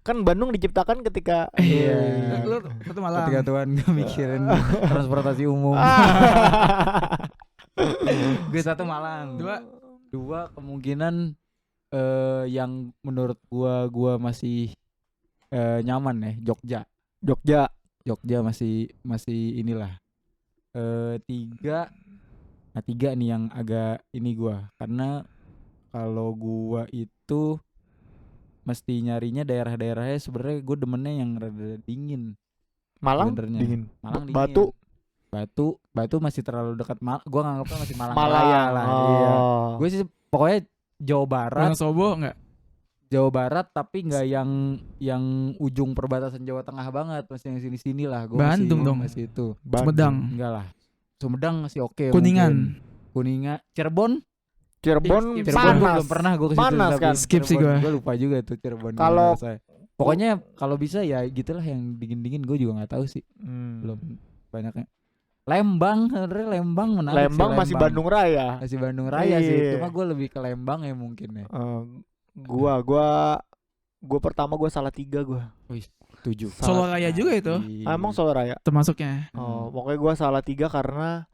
Kan Bandung diciptakan ketika Iya. Lu satu Malang. Ketika Tuhan gak mikirin transportasi umum. Gue satu Malang. Dua kemungkinan yang menurut gua masih nyaman ya, Jogja. Jogja masih inilah. Tiga nih yang agak ini gua, karena kalau gua itu mesti nyarinya daerah-daerahnya sebenarnya gue demennya yang rada dingin. Malang Sebenarnya. dingin. Malang dingin. Batu masih terlalu dekat. Gua nganggapnya masih Malang Raya lah. Iya. Gue sih pokoknya Jawa Barat. Wonosobo enggak? Jawa Barat tapi nggak yang ujung perbatasan Jawa Tengah banget, masih yang sini-sini lah. Gua Bandung dong. masih itu. Sumedang. Enggak lah. Sumedang masih oke. Kuningan. Kuningan, Cirebon Skip. Cirebon panas. belum pernah gue ke situ. Panas tapi kan. Skip sih gua. Gue lupa juga tuh Cirebon. Kalau- pokoknya kalau bisa ya gitulah yang dingin-dingin, gue juga nggak tahu sih. Hmm. Belum banyaknya. Lembang, sebenarnya Lembang menarik sih, Lembang masih Bandung Raya. Masih Bandung Raya sih. Iya. Cuma gue lebih ke Lembang ya mungkin ya. Gua pertama gua Salatiga gua. 7. Solo Raya juga itu. Emang Solo Raya. Termasuknya. Oh, pokoknya gua Salatiga karena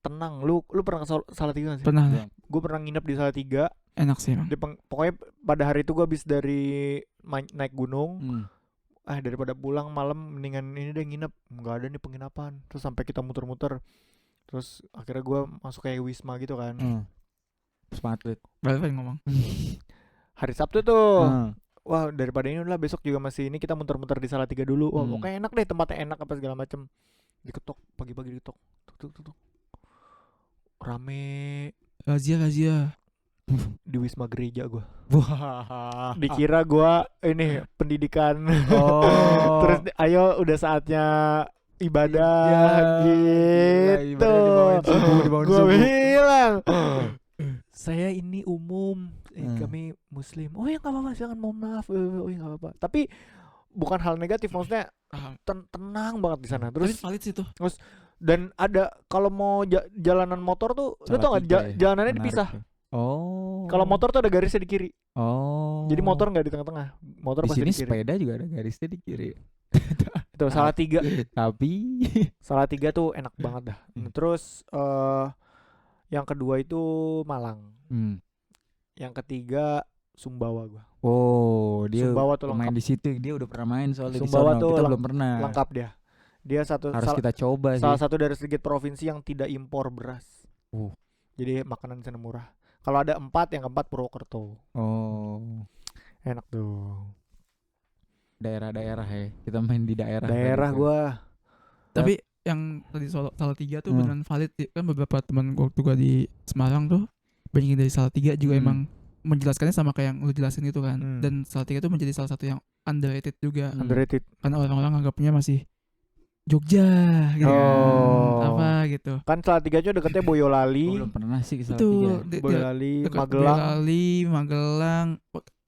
tenang. Lu pernah ke Salatiga gak sih? Pernah. Gue pernah nginep di Salatiga. Enak sih emang. Pokoknya pada hari itu gue habis dari naik gunung. Hmm. Daripada pulang malam mendingan ini deh nginep. Nggak ada nih penginapan. Terus sampai kita muter-muter. Terus akhirnya gue masuk kayak Wisma gitu kan. Smart Lit. Berapa yang ngomong? Hari Sabtu tuh. Hmm. Wah, daripada ini udah besok juga masih ini kita muter-muter di Salatiga dulu. Wah, pokoknya enak deh, tempatnya enak apa segala macem. Diketok pagi-pagi diketok. Tuk. Rame Razia. di Wisma Gereja gua. Wah. Dikira gua ini pendidikan. Oh. Terus ayo udah saatnya ibadah gitu. Dibangun Gua subuh. bilang saya ini umum, Hmm. kami muslim. Oh ya nggak apa-apa, silakan, mohon maaf. Oh ya nggak apa-apa. Tapi bukan hal negatif, maksudnya tenang banget di sana. Terus Terus valid sih tuh. dan ada kalau mau jalanan motor tuh, lu tau nggak Salatiga ya. jalanannya Menarik dipisah. tuh. Oh. Kalau motor tuh ada garisnya di kiri. Oh. Jadi motor nggak di tengah-tengah. Motor di pasti sini di kiri. sepeda juga ada garisnya di kiri. Itu Salatiga. Tapi Salatiga tuh enak banget dah. Hmm. Terus yang kedua itu Malang. Yang ketiga Sumbawa gua. Oh, dia Sumbawa tuh main lengkap. di situ. Dia udah pernah main soalnya di Sumbawa sono. tuh Kita belum pernah. Lengkap dia. Dia Harus kita coba sih. salah satu dari sedikit provinsi yang tidak impor beras. Jadi makanan di sana murah. Kalau ada 4, yang keempat Purwokerto. Oh. Enak tuh. Daerah-daerah ya. Kita main di daerah. Daerah tadi tuh. gua. Tapi yang tadi Salatiga tuh Hmm. beneran valid ya. Kan beberapa teman waktu gua di Semarang tuh banyak yang dari Salatiga juga emang menjelaskannya sama kayak yang lu jelasin itu kan. Dan Salatiga tuh menjadi salah satu yang underrated juga. Underrated. Karena orang-orang anggapnya masih Jogja gitu Oh. kan. Apa gitu. Kan Salatiga aja deketnya Boyolali. Gua belum pernah sih ke Itu Salatiga. Boyolali, dekat Magelang. Boyolali, Magelang,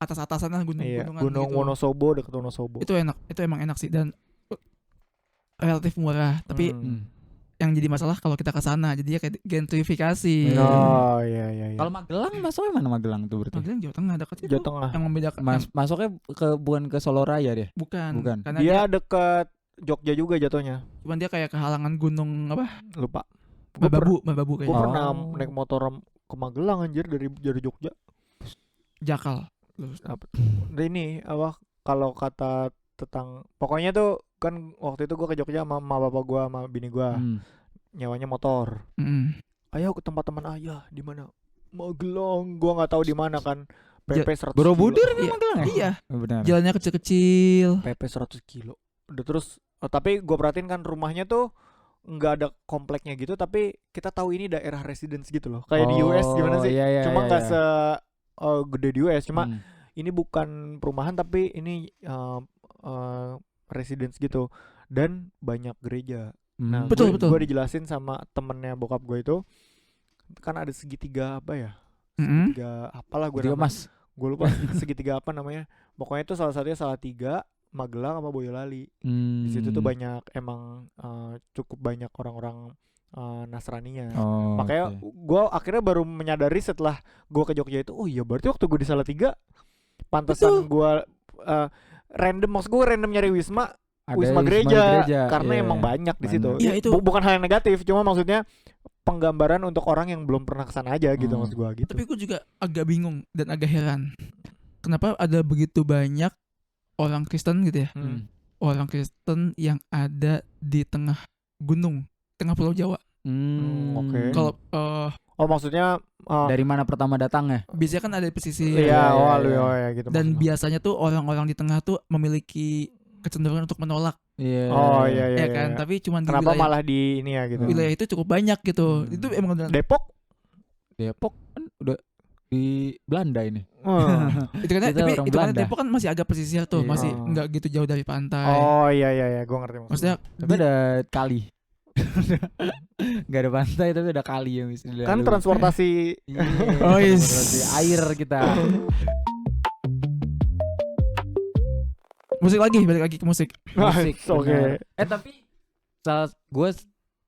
atas-atasan lah Iya, gunung-gunungan Gunung gitu. Wonosobo, deket Wonosobo. Itu enak, itu emang enak sih dan relatif murah. Tapi yang jadi masalah kalau kita ke sana jadinya kayak gentrifikasi. Oh iya. Kalau Magelang masuknya mana Magelang tuh berarti? Magelang Jawa Tengah dekat itu. Jawa Tengah. Yang membedakan Masuknya bukan ke Solo Raya dia. bukan. Karena Dia deket Jogja juga jatuhnya. cuman dia kayak kehalangan gunung apa? Lupa. Gue Merbabu Gue kayaknya. pernah Oh. naik motor ke Magelang anjir dari Jogja. Jakal. Dan ini apa kalau kata pokoknya tuh kan waktu itu gue ke Jogja sama bapak gue sama bini gue nyawanya motor. Ayo ke tempat teman ayah di mana? Magelang. Gue nggak tahu di mana kan. PP 100 Borobudur kilo. nih Magelang ya? Iya. Benar. Jalannya kecil-kecil. PP 100 kilo. Udah terus tapi gue perhatiin kan rumahnya tuh nggak ada kompleknya gitu, tapi kita tahu ini daerah residence gitu loh. Kayak di US gimana sih? Iya, Cuma nggak iya. gede di US. Cuma ini bukan perumahan tapi ini residence gitu dan banyak gereja. Nah, Betul. Gue dijelasin sama temennya bokap gue itu kan ada segitiga apa ya? Segitiga apalah gue Juga Mas. Gue lupa segitiga apa namanya. Pokoknya itu salah satunya Salatiga, Magelang sama Boyolali. Di situ tuh banyak emang cukup banyak orang-orang Nasraninya. Makanya gue akhirnya baru menyadari setelah gue ke Jogja itu, oh iya berarti waktu gue di Salatiga pantesan gue random, maksud gue random nyari Wisma gereja karena emang banyak di situ. Iya, itu. Bukan hal yang negatif, cuma maksudnya penggambaran untuk orang yang belum pernah kesana aja gitu maksud gue gitu. Tapi gue juga agak bingung dan agak heran. Kenapa ada begitu banyak orang Kristen gitu ya? Orang Kristen yang ada di tengah gunung, tengah Pulau Jawa. Oke. Kalau maksudnya dari mana pertama datangnya? biasanya kan ada pesisir. Iya, gitu. Dan maksudnya. biasanya tuh orang-orang di tengah tuh memiliki kecenderungan untuk menolak. Iya. Oh iya. Ya kan? Tapi cuma di Kenapa wilayah, malah di ini ya gitu? wilayah itu cukup banyak gitu. Itu emang beneran. Depok? Depok kan udah di Belanda ini. Itu kan Kita tapi orang itu kan Belanda. Depok kan masih agak pesisir tuh, Iya. masih nggak gitu jauh dari pantai. Oh iya, gue ngerti Maksudnya Tapi ada kali. Gak ada pantai tapi ada kali yang bisa dilalui. kan transportasi. Oh, yes. Transportasi air kita. musik lagi, balik lagi ke musik. Musik. Oke. benar. Tapi gue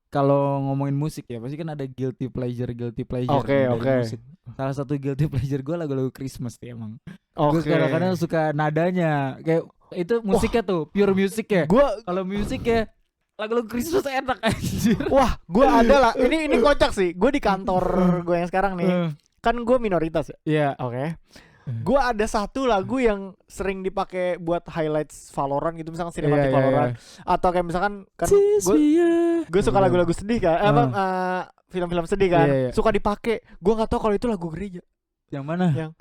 kalau ngomongin musik ya pasti kan ada guilty pleasure Oke, dari oke. musik. Salah satu guilty pleasure gue lagu-lagu Christmas sih emang. Oke. Gue kadang-kadang suka nadanya kayak itu musiknya tuh pure music ya. Gua Kalau musik ya lagu-lagu Christmas enak anjir. wah, gue ada lah. Ini kocak sih. Gue di kantor gue yang sekarang nih. Kan gue minoritas ya. Iya. Oke. Gue ada satu lagu yang sering dipakai buat highlights Valorant gitu, misalkan sinematik Valorant. Atau kayak misalkan kan gue suka lagu-lagu sedih kan, film-film sedih kan, Iya. suka dipakai. Gue nggak tahu kalau itu lagu gereja. Yang mana? Yang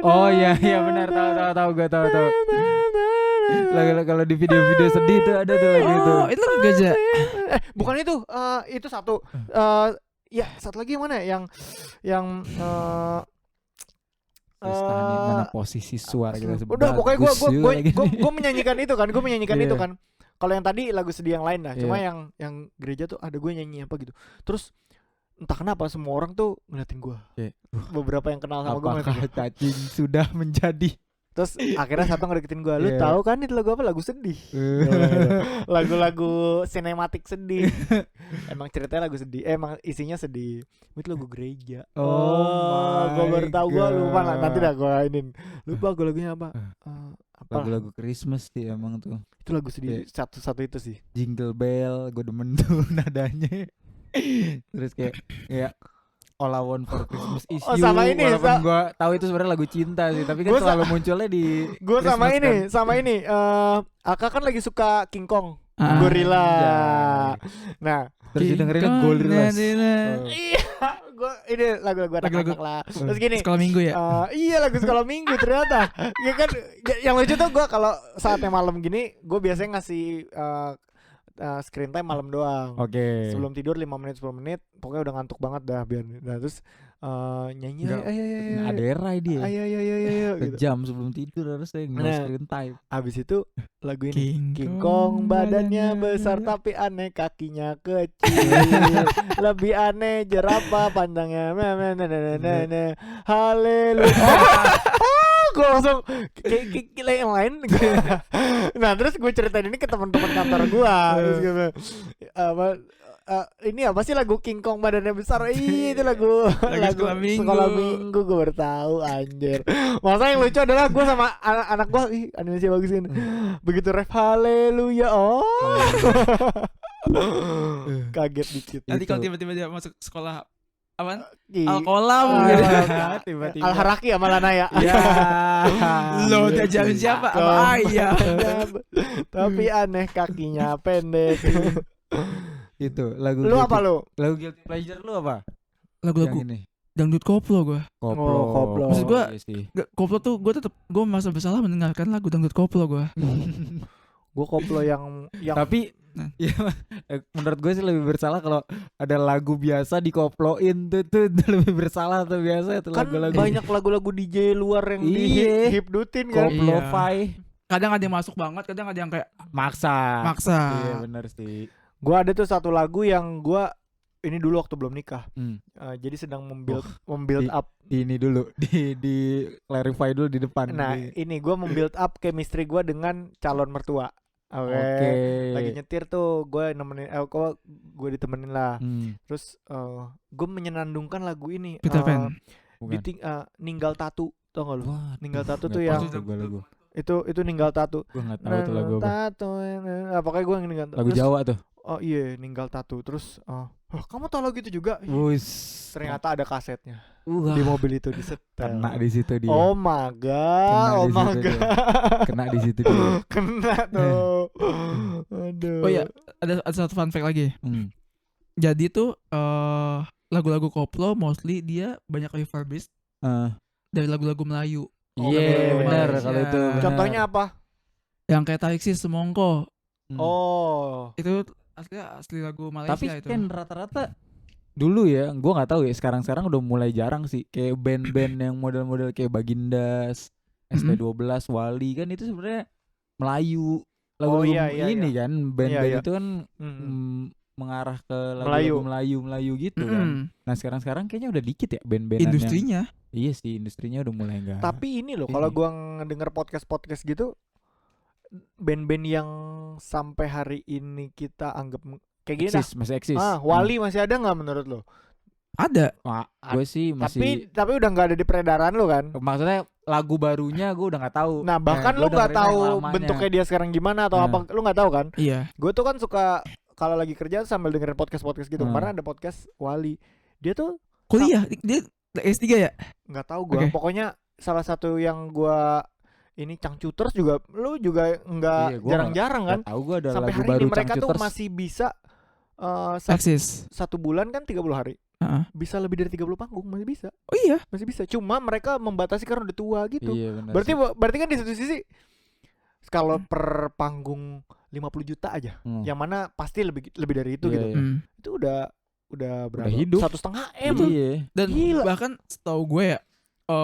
Oh iya benar tahu gue tahu. Lagu kalau di video-video sedih itu ada tuh lagu itu. Oh, itu lagu gereja. Bukan itu satu. Ya satu lagi yang mana ya? Yang Terus tahan nih, mana posisi suara kita udah pokoknya bagus gue menyanyikan itu kan, Iya. itu kan. Kalau yang tadi lagu sedih yang lain lah, cuma Iya. yang gereja tuh ada gue nyanyi apa gitu. Terus entah kenapa semua orang tuh ngeliatin gue. Iya. Beberapa yang kenal sama gue ngeliatin Apakah gua. cacing sudah menjadi Terus akhirnya satu ngedeketin gue, lu Iya. tahu kan itu lagu apa? Lagu sedih. Lagu-lagu sinematik sedih. Emang ceritanya lagu sedih. Emang isinya sedih. Itu lagu gereja. Gue baru tahu, gue lupa lah. Nanti dah gue inin. Lupa gue lagunya apa? Apa? lagu-lagu Christmas sih emang tuh. Itu lagu sedih satu itu sih. Jingle Bell gue demen tuh nadanya. Terus kayak All I Want for Christmas Is Oh, You. sama ini, Walaupun gue tahu itu sebenarnya lagu cinta sih, tapi kan Gua selalu munculnya di Gue sama Christmas ini, kan. sama ini. Aka kan lagi suka King Kong, Ah, Gorilla. anjay. Nah, Terus didengerinnya Gorillaz. iya, gue ini lagu-lagu anak-anak lah. Terus gini, sekolah minggu ya. iya lagu sekolah minggu ternyata. Ya kan, yang lucu tuh gue kalau saatnya malam gini, gue biasanya ngasih screen time malam doang. Oke. Sebelum tidur 5 menit 10 menit, pokoknya udah ngantuk banget dah biar. Nah, terus nyanyi Enggak. ayo Aderai dia. ayo gitu. Sejam sebelum tidur harusnya no Nah, screen time. Abis itu lagu ini King King Kong Kong badannya besar tapi aneh kakinya kecil. Lebih aneh jerapah pandangnya. Haleluya. Gue langsung kayak yang lain. Nah terus gue ceritain ini ke teman-teman kantor gue. Terus gitu, ini apa sih lagu King Kong badannya besar? Ih itu lagu Sekolah Minggu. Sekolah Minggu. Gue baru tahu anjir. Masa yang lucu adalah gue sama anak gue, ih animasi bagus kan. Begitu ref haleluya, kaget dikit. Nanti Itu. kalau tiba-tiba dia masuk sekolah apaan? Ih, Al-Kolam ah, gitu. Tiba-tiba. Al-Haraki sama Lanaya. Ya. Lo diajarin siapa? Sama ayah. Tapi aneh kakinya pendek. Itu lagu Lu apa lu? Lagu guilty pleasure lu apa? Lagu-lagu Yang ini. dangdut koplo gue. Koplo. Oh, koplo. Maksud gua, iya sih. Koplo tuh gue tetap gue merasa bersalah mendengarkan lagu dangdut koplo gue. Gue koplo yang Tapi Nah. ya, menurut gue sih lebih bersalah kalau ada lagu biasa dikoploin tuh lebih bersalah tuh biasa itu kan lagu-lagu banyak lagu-lagu DJ luar yang Iya. dihipdutin kan. koplo Iya. fai Kadang ada yang masuk banget, kadang ada yang kayak maksa. maksa. Iya benar sih. Gue ada tuh satu lagu yang gue ini dulu waktu belum nikah. Hmm. Jadi sedang membuild Di- up. Ini dulu di clarify dulu di depan. Nah, ini gue membuild up chemistry gue dengan calon mertua. Oke. Lagi nyetir tuh gue nemenin gue ditemenin lah. Terus gue menyenandungkan lagu ini. Peter Pan. Bukan. Ninggal Tatu, tau gak lu? Wah, Ninggal Tatu nggak tuh tahu yang tuh gua lagu. itu Ninggal Tatu. Gue nggak tahu tuh lagu apa. Tatu. Pokoknya gue yang Ninggal Tatu. Lagu Terus, Jawa tuh. Oh iya, Ninggal Tatu. Terus kamu tahu lagu itu juga? Wus. Ternyata ada kasetnya Wah, di mobil itu disetel. kena di situ dia. Oh my god, oh di my situ god. dia. Kena di situ dia. Kena tuh. Aduh. Oh iya, ada satu fun fact lagi. Jadi tuh lagu-lagu koplo mostly dia banyak refurbished dari lagu-lagu Melayu. Oh, Iya lagu-lagu benar Malaysia. kalau itu. benar. Contohnya apa? Yang kayak Tarik Sis Semongko. Oh. Itu asli lagu Malaysia Tapi itu. kan rata-rata dulu ya, gue nggak tahu ya. Sekarang udah mulai jarang sih. Kayak band-band yang model-model kayak Bagindas, ST12, Wali kan itu sebenarnya Melayu. Lagu iya, ini kan band-band Iya, iya. itu kan mengarah ke lagu Melayu gitu kan. Nah sekarang kayaknya udah dikit ya band-band. Industrinya. Iya sih, industrinya udah mulai enggak. Tapi ini loh, kalau gua ngedenger podcast gitu, band-band yang sampai hari ini kita anggap kayak gini dah. masih eksis. Wali masih ada nggak menurut lo? Ada. Gue sih masih. Tapi udah nggak ada di peredaran lo kan? Maksudnya lagu barunya gue udah nggak tahu. Nah bahkan gua lu nggak dengerinnya tahu yang lamanya. bentuknya dia sekarang gimana atau apa, lu nggak tahu kan? Iya. Gue tuh kan suka kalau lagi kerja sambil dengerin podcast gitu. Kemarin ada podcast Wali, dia tuh Kuliah dia S3 ya? nggak tahu gue. Oke. Pokoknya salah satu yang gue ini Cangcuters juga, lu juga nggak Iya, gua jarang-jarang kan? Nggak tahu gue ada Sampai lagu hari baru ini mereka tuh Cangcuters. masih bisa Eksis. 1 bulan kan 30 hari. Heeh. Bisa lebih dari 30 panggung, masih bisa. Oh iya. Masih bisa. Cuma mereka membatasi karena udah tua gitu. Iya, benar Berarti sih. berarti kan di satu sisi kalau per panggung 50 juta aja, yang mana pasti lebih dari itu Iya, gitu. iya. Itu udah berapa? hidup. 1,5 M. Iya. Dan Gila. bahkan setahu gue ya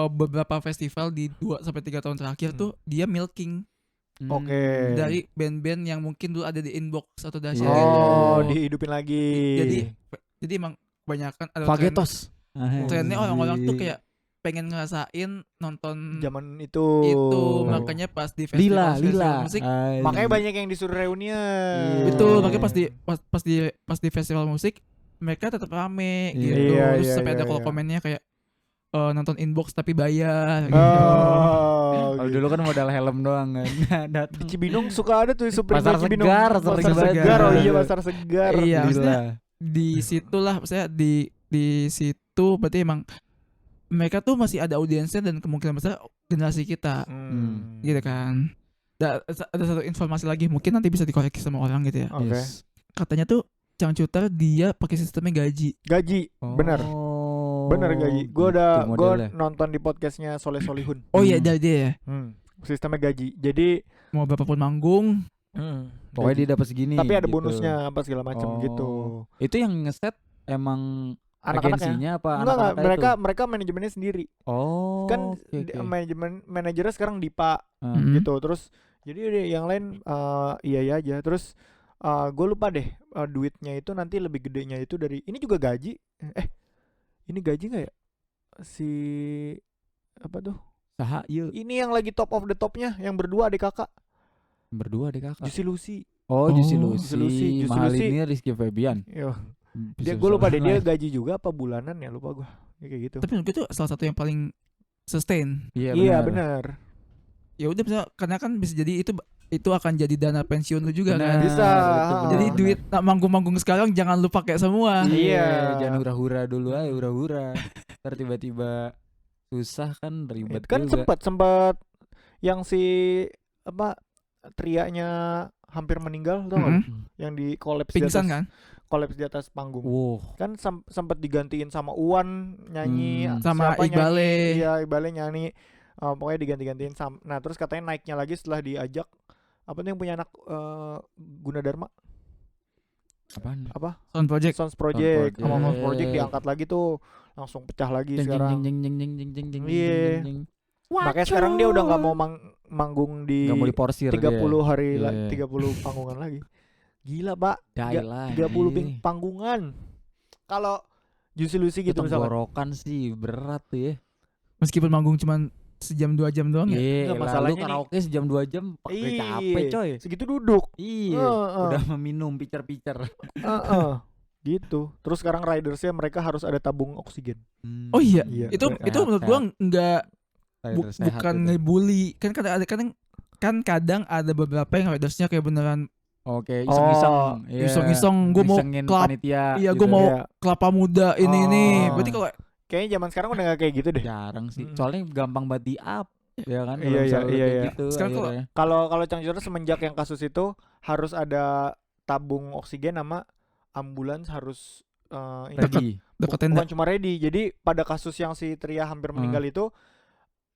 beberapa festival di 2-3 tahun terakhir tuh dia milking Oke. dari band-band yang mungkin dulu ada di Inbox atau Dahsyat Iya. gitu. Oh, dihidupin lagi. Jadi emang kebanyakan ada Fagetos. trennya orang-orang tuh kayak pengen ngerasain nonton zaman itu. makanya pas di Lila festival musik Makanya banyak yang disuruh reunian. itu makanya pas di festival musik mereka tetap rame Iya. gitu. Iya, Terus iya, sampai ada iya, kalau iya. komennya kayak nonton Inbox tapi bayar gitu. Oh, Kalau gitu. dulu kan modal helm doang kan. Di Cibinong suka ada tuh Supreme Pasar Cibinong. Segar, Pasar sering banget. Segar. Oh iya, Pasar Segar. Iya, Gila. maksudnya di situlah saya di di situ berarti emang mereka tuh masih ada audiensnya dan kemungkinan besar generasi kita gitu kan. Ada satu informasi lagi mungkin nanti bisa dikoreksi sama orang gitu ya. Oke. Yes. Katanya tuh Changcuter dia pakai sistemnya gaji. Bener gaji. Gue gitu nonton di podcastnya Soleh Solihun. Oh iya dari dia ya. Sistemnya gaji. Jadi Mau berapapun manggung. Pokoknya dia dapat segini. Tapi ada gitu. bonusnya apa segala macam gitu. Itu yang ngeset emang Anak-anaknya agensinya apa enggak, anak-anaknya mereka manajemennya sendiri. Oh. Kan okay. manajernya sekarang Dipa gitu. Terus jadi yang lain iya aja. Terus gue lupa deh duitnya itu nanti lebih gedenya itu dari ini juga gaji. Ini gaji nggak ya? Si apa tuh? Saha ieu. Ini yang lagi top of the topnya yang berdua adik kakak. Berdua deh kakak. Juicy Lucy. Oh, Juicy Juicy Lucy. Mahal ini Rizky Febian. Yo. Dia gue lupa deh dia gaji juga apa bulanan ya, lupa gue. Kayak gitu. Tapi menurut gue itu salah satu yang paling sustain. Iya benar. Ya udah bisa karena kan bisa jadi itu akan jadi dana pensiun lu juga kan. Bisa. Jadi duit manggung-manggung sekarang jangan lu pakai semua. Iya, jangan hura-hura dulu aja, hura-hura. Ntar tiba-tiba susah kan, ribet kan juga. sempat yang si apa trianya hampir meninggal tuh yang di kolaps pingsan kan? Kolaps di atas panggung. Kan sempat digantiin sama Uwan nyanyi sama Iqbale. Iya, Iqbale nyanyi. Pokoknya diganti-gantiin nah terus katanya naiknya lagi setelah diajak apa tuh yang punya anak Gunadarma? Apaan? Apa? Sound Project. Sama Sound Project diangkat lagi tuh, langsung pecah lagi sekarang. Iya. Makanya sekarang dia udah nggak mau manggung di 30 hari 30 panggungan lagi. Gila Pak, 30 panggungan. Kalau Juicy Lucy gitu misalnya. Tenggorokan sih berat tuh ya. Meskipun manggung cuman sejam 2 jam doang ya. Iya, masalahnya karaoke sejam 2 jam capek coy. Segitu duduk. Iya, udah meminum picer-picer. Gitu. Terus sekarang ridersnya mereka harus ada tabung oksigen. Oh iya. Itu menurut gua enggak bukan ngebully. Kan kadang ada beberapa yang ridersnya kayak beneran Oke, iseng-iseng. Iseng-iseng gue mau panitia. Iya, gue mau kelapa muda ini. Berarti kalau kayaknya zaman sekarang udah gak kayak gitu deh. Jarang sih. Soalnya gampang banget di-up. Ya kan? Iya. Gitu, sekarang kalau Changcuter semenjak yang kasus itu harus ada tabung oksigen sama ambulans harus ready. Bukan cuma ready. Jadi pada kasus yang si Tria hampir meninggal itu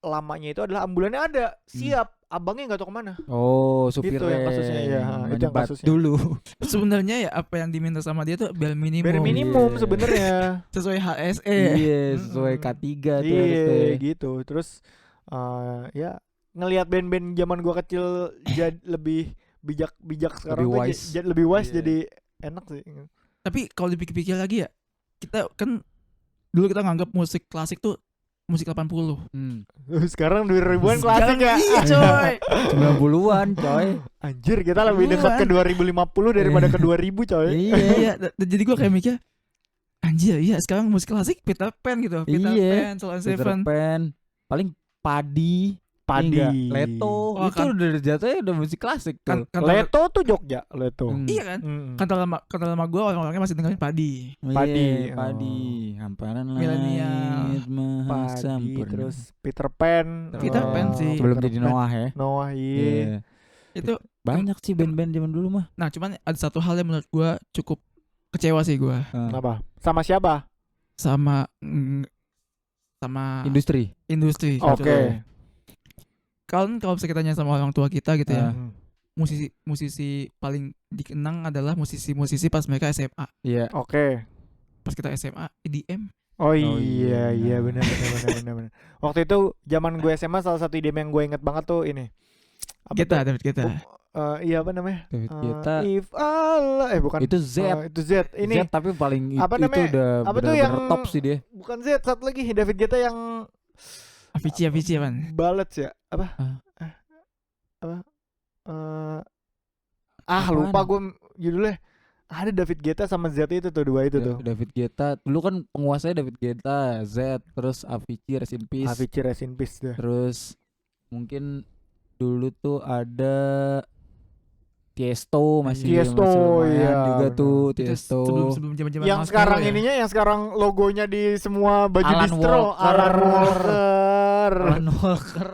lamanya itu adalah ambulannya ada siap, abangnya nggak tahu kemana. Oh, supirnya itu yang kasusnya ya, itu yang kasusnya dulu. Sebenarnya ya apa yang diminta sama dia tuh bare minimum sebenarnya sesuai HSE. Iya, sesuai K3 tuh. Iya gitu. Terus ya ngelihat band-band zaman gua kecil jadi lebih bijak sekarang lebih wise jadi enak sih. Tapi kalau dipikir-pikir lagi ya, kita kan dulu kita nganggap musik klasik tuh musik 80. Sekarang 2000-an klasik ya. Iya coy. 90-an coy. Anjir, kita lebih dekat ke 2050 daripada ke 2000 coy. Iya. Jadi gua kayak mikir anjir, iya sekarang musik klasik Peter Pan gitu. Peter Pan. Paling Padi. Leto. Itu udah jatuhnya udah musik klasik tuh. Leto tuh Jogja, Leto. Iya kan? Kata lama gue orang-orangnya masih dengerin Padi. Hamparan milenial. Padi, terus Peter Pan sih. Sebelum jadi Noah ya. Noah iya. Itu banyak sih band-band zaman dulu mah. Nah, cuman ada satu hal yang menurut gue cukup kecewa sih gue. Kenapa? Sama siapa? Sama industri. Oke. Kalau misalnya kita tanya sama orang tua kita gitu ya, musisi paling dikenang adalah musisi pas mereka SMA. Iya. Oke. Pas kita SMA EDM. Oh iya benar. Waktu itu zaman gue SMA salah satu EDM yang gue inget banget tuh ini. David Guetta. Iya apa namanya? David Guetta. If Allah bukan. Itu Z. Itu Z. Ini Z tapi paling apa itu namanya? udah apa tuh yang top sih dia. Bukan Z, satu lagi David Guetta yang Avicii apaan? Ballads ya? Apa? Lupa gue judulnya. Ada David Guetta sama Z itu tuh, dua itu tuh. David Guetta dulu kan penguasanya David Guetta, Z, terus Avicii Rest in Peace. Deh. Terus mungkin dulu tuh ada Tiesto masih Tiesto, lumayan iya, juga benar. tuh Itu Tiesto. sebelum zaman-zaman Yang Marshmello sekarang ya. ininya, yang sekarang logonya di semua baju Alan distro, Walker. Alan Walker. Alan Walker.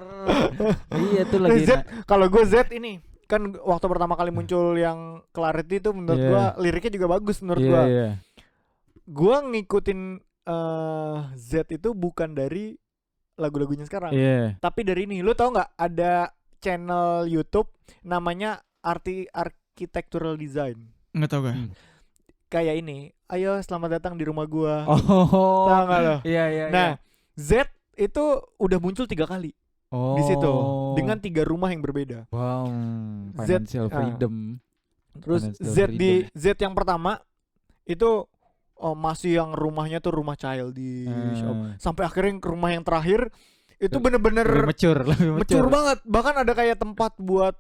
Iya tuh lagi. Z, kalau gue Z ini kan waktu pertama kali muncul yang Clarity itu menurut Iya. gua liriknya juga bagus menurut Iya, gua. iya. Gua ngikutin Z itu bukan dari lagu-lagunya sekarang, Iya. tapi dari ini. Lu tau nggak ada channel YouTube namanya Architectural Design? Enggak tahu gak? Kayak ini, ayo selamat datang di rumah gua. Oh. Tahu nggak lo? Iya, iya. Nah, Z itu udah muncul 3 kali oh. di situ dengan 3 rumah yang berbeda. wow, Z, financial freedom. Terus Financial Z yang pertama itu masih yang rumahnya tuh rumah childish. Sampai akhirnya ke rumah yang terakhir itu bener-bener lebih mature, mature banget. Bahkan ada kayak tempat buat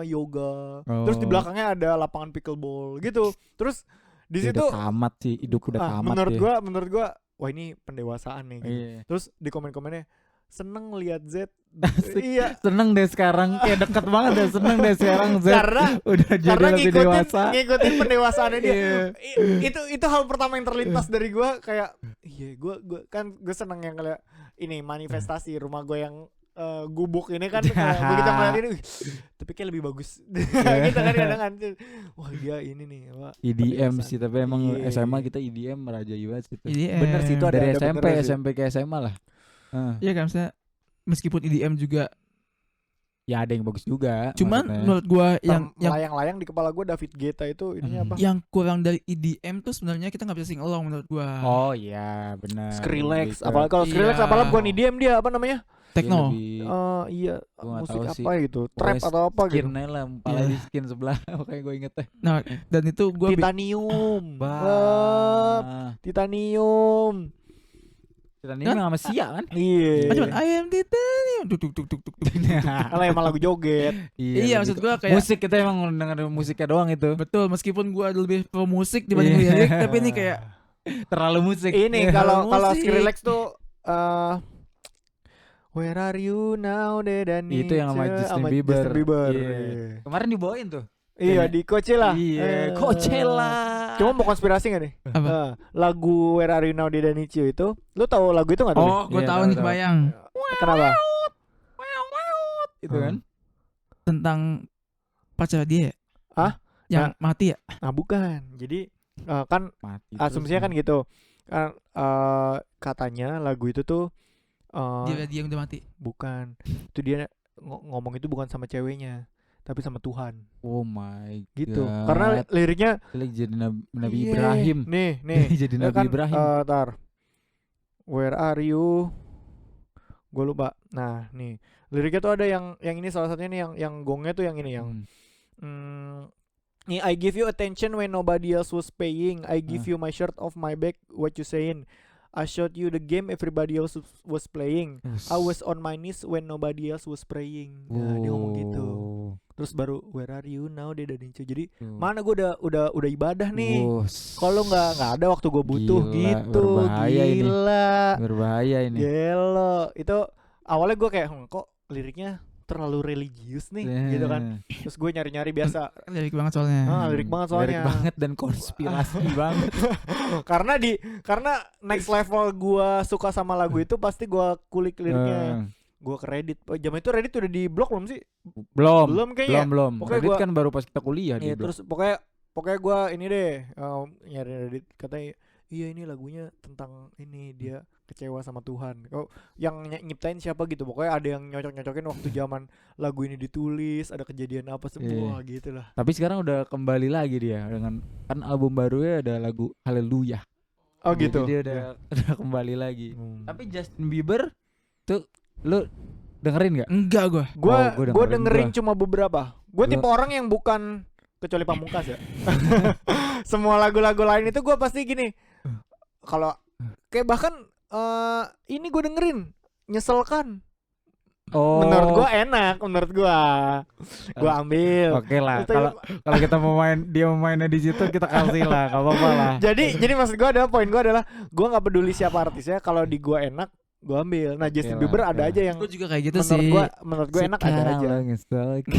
yoga. Terus di belakangnya ada lapangan pickleball gitu. Terus di Ya situ udah tamat sih, hidup udah tamat menurut gua wah ini pendewasaan nih gitu. Iya. Terus di komen-komennya seneng lihat Z. Asik. Iya. Seneng deh sekarang, kayak deket banget deh, seneng deh sekarang Z. Udah jadi Karena lebih dewasa. ngikutin pendewasaannya dia. Iya. Itu hal pertama yang terlintas dari gua kayak iya gue seneng yang kayak ini manifestasi rumah gue yang gubuk ini kan begitu ngeliat ini tapi kayak lebih bagus gitu kan kadang kan wah dia ini nih EDM sih, tapi emang Iya. SMA kita EDM merajayi banget situ. EDM. Bener sih, itu ada Dari benernya sih. SMP ke SMA lah. Iya kan, misalnya meskipun EDM juga, Ya ada yang bagus juga. cuman maksudnya. menurut gua yang layang-layang di kepala gue David Guetta itu ininya apa yang kurang dari EDM tuh sebenarnya kita nggak bisa sing along menurut gua. Oh iya benar. Skrillex Lebih ke- apalagi kalau Skrillex Iya. apalagi bukan EDM dia apa namanya Techno. lebih iya Gua nggak musik tahu apa sih. gitu trap pokoknya atau apa gitu skin lah, pala Iya. di skin sebelah. Makanya gue inget deh. Nah, dan itu gua Titanium Bah. Titanium Kita ini sama Sia kan? iya cuman I am titanium tuk tuk tuk tuk tuk. kalau emang lagu joget Iya, maksud gua kayak musik, kita emang denger musiknya doang itu. betul, meskipun gua lebih pro musik dibanding Iya. lirik, tapi ini kayak Terlalu musik. ini Iya, kalau musik. Skrillex tuh Where are you now dan Itu yang sama Justin Bieber. Iya. Kemarin dibawain tuh. Iya di Coachella. Iya, Coachella. Cuma mau konspirasi gak nih? apa? Lagu Where Are You Now Deda Nicio itu, lu tahu lagu itu gak tuh? Oh, gua Iya, tahu tahu, nih, tahu. kebayang Kenapa? Itu kan. tentang pacar dia. Ya? Hah? Yang mati ya? Nah bukan. Jadi kan Mati. asumsinya kan gitu. Kan katanya lagu itu tuh Dia yang udah mati. bukan. Itu dia ngomong itu bukan sama ceweknya, tapi sama Tuhan. Oh my Gitu. God. Karena liriknya Dia jadi Nabi Iya. Ibrahim. Nih. Jadi Ya Nabi kan, Ibrahim. tar. Where are you? Gue lupa. Nah, nih. Liriknya tuh ada yang ini salah satunya nih yang gongnya tuh yang ini yang nih I give you attention when nobody else was paying. I give you my shirt off my back. What you saying? I showed you the game everybody else was playing. I was on my knees when nobody else was praying. Nah, dia ngomong gitu. Terus baru where are you now dia dari Nico. Jadi mana gue udah ibadah nih. Kalau nggak ada waktu gue butuh. Gila, gitu. berbahaya ini. Gila. Berbahaya ini. Gelo. Itu awalnya gue kayak kok liriknya terlalu religius nih gitu kan. Terus gue nyari-nyari biasa. Lirik banget soalnya. Lirik banget soalnya. Lirik banget dan konspirasi banget. Karena next level gue suka sama lagu itu pasti gue kulik liriknya. Gue ke Reddit. Zaman itu Reddit udah di blok belum sih? Belum kayaknya. Belum. Pokoknya Reddit gua- kan baru pas kita kuliah Iya, di terus pokoknya gue ini deh nyari Reddit, katanya iya ini lagunya tentang ini dia kecewa sama Tuhan. Oh, yang nyiptain siapa gitu. Pokoknya ada yang nyocok-nyocokin waktu zaman lagu ini ditulis, ada kejadian apa semua gitu lah. Tapi sekarang udah kembali lagi dia dengan kan album barunya ada lagu Haleluya. Oh Jadi gitu. dia udah kembali lagi. Hmm. Tapi Justin Bieber tuh lu dengerin nggak? Enggak gua. Gua gua dengerin gua. cuma beberapa. Gue Gua- tipe orang yang bukan kecuali Pamungkas ya. Semua lagu-lagu lain itu gue pasti gini. Kalau kayak bahkan ini gue dengerin nyeselkan. Oh. Menurut gue enak, menurut gue ambil. Oke lah. Itu- Kalau kita mau main, dia mau mainnya di situ kita kasih lah, enggak apa-apa lah. Jadi maksud gue adalah poin gue adalah gue nggak peduli siapa artisnya. Kalau di gue enak, gue ambil. Nah Justin Oke Bieber lah, ada oke aja lah. yang Gue juga kayak gitu sih. menurut gue enak ada aja.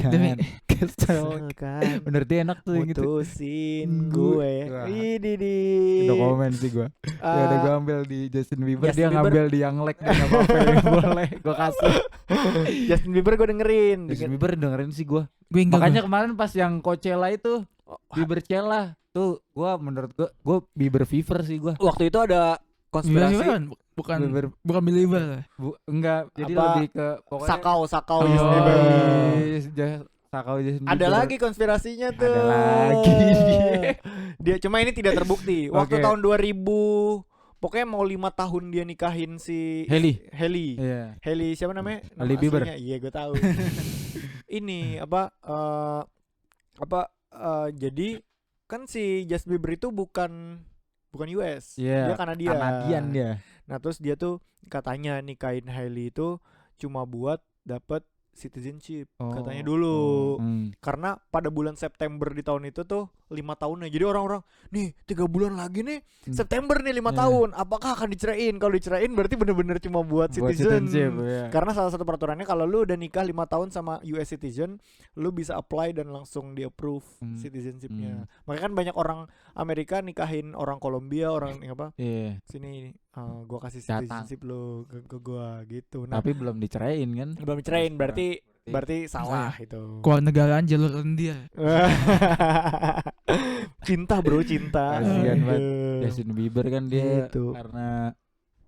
Demi- Kesel Kan bener dia enak tuh yang gitu. mutusin Gue. gue. Wah. Ini di. Udah komen sih gue. Ya udah gue ambil di Justin Bieber, Justin dia Bieber. ngambil di Young Lek, dia nggak apa-apa ya, boleh gue kasih. Justin Bieber gue dengerin. Justin Bieber dengerin sih gue. Gue enggak. Makanya kemarin pas yang Coachella itu Bieber Cella tuh gue menurut gue Bieber fever sih gue. Waktu itu ada konspirasi. Bukan Bieber believer. enggak, jadi Apa? lebih ke pokoknya Sakau Oh. Justin Bieber. Sakau Justin Ada Bieber. lagi konspirasinya tuh. Ada lagi. Dia cuma ini tidak terbukti. Waktu Oke. tahun 2000 pokoknya mau 5 tahun dia nikahin si Hailey. Iya. Hailey siapa namanya? Nama Hailey Bieber. aslinya? Iya, gue tahu. Ini jadi kan si Justin Bieber itu bukan US. Iya, Dia Kanadian. Kanadian dia. Nah, terus dia tuh katanya nikahin Hailey itu cuma buat dapat citizenship katanya dulu. Karena pada bulan September di tahun itu tuh 5 tahunnya. Jadi orang-orang nih 3 bulan lagi nih September nih 5 tahun. Apakah akan dicerain? Kalau dicerain berarti bener-bener cuma buat citizenship. Ya. Karena salah satu peraturannya kalau lu udah nikah 5 tahun sama US citizen, lu bisa apply dan langsung di approve citizenshipnya. Makanya kan banyak orang Amerika nikahin orang Kolombia, orang apa? Iya. Sini gua kasih Datang. citizenship lu ke gua gitu. Nah, Tapi belum dicerain kan? belum dicerain berarti salah itu. Keluar negaraan jalur rendia. Cinta bro, cinta. Kasian banget. Aduh. Justin Bieber kan dia Gitu. karena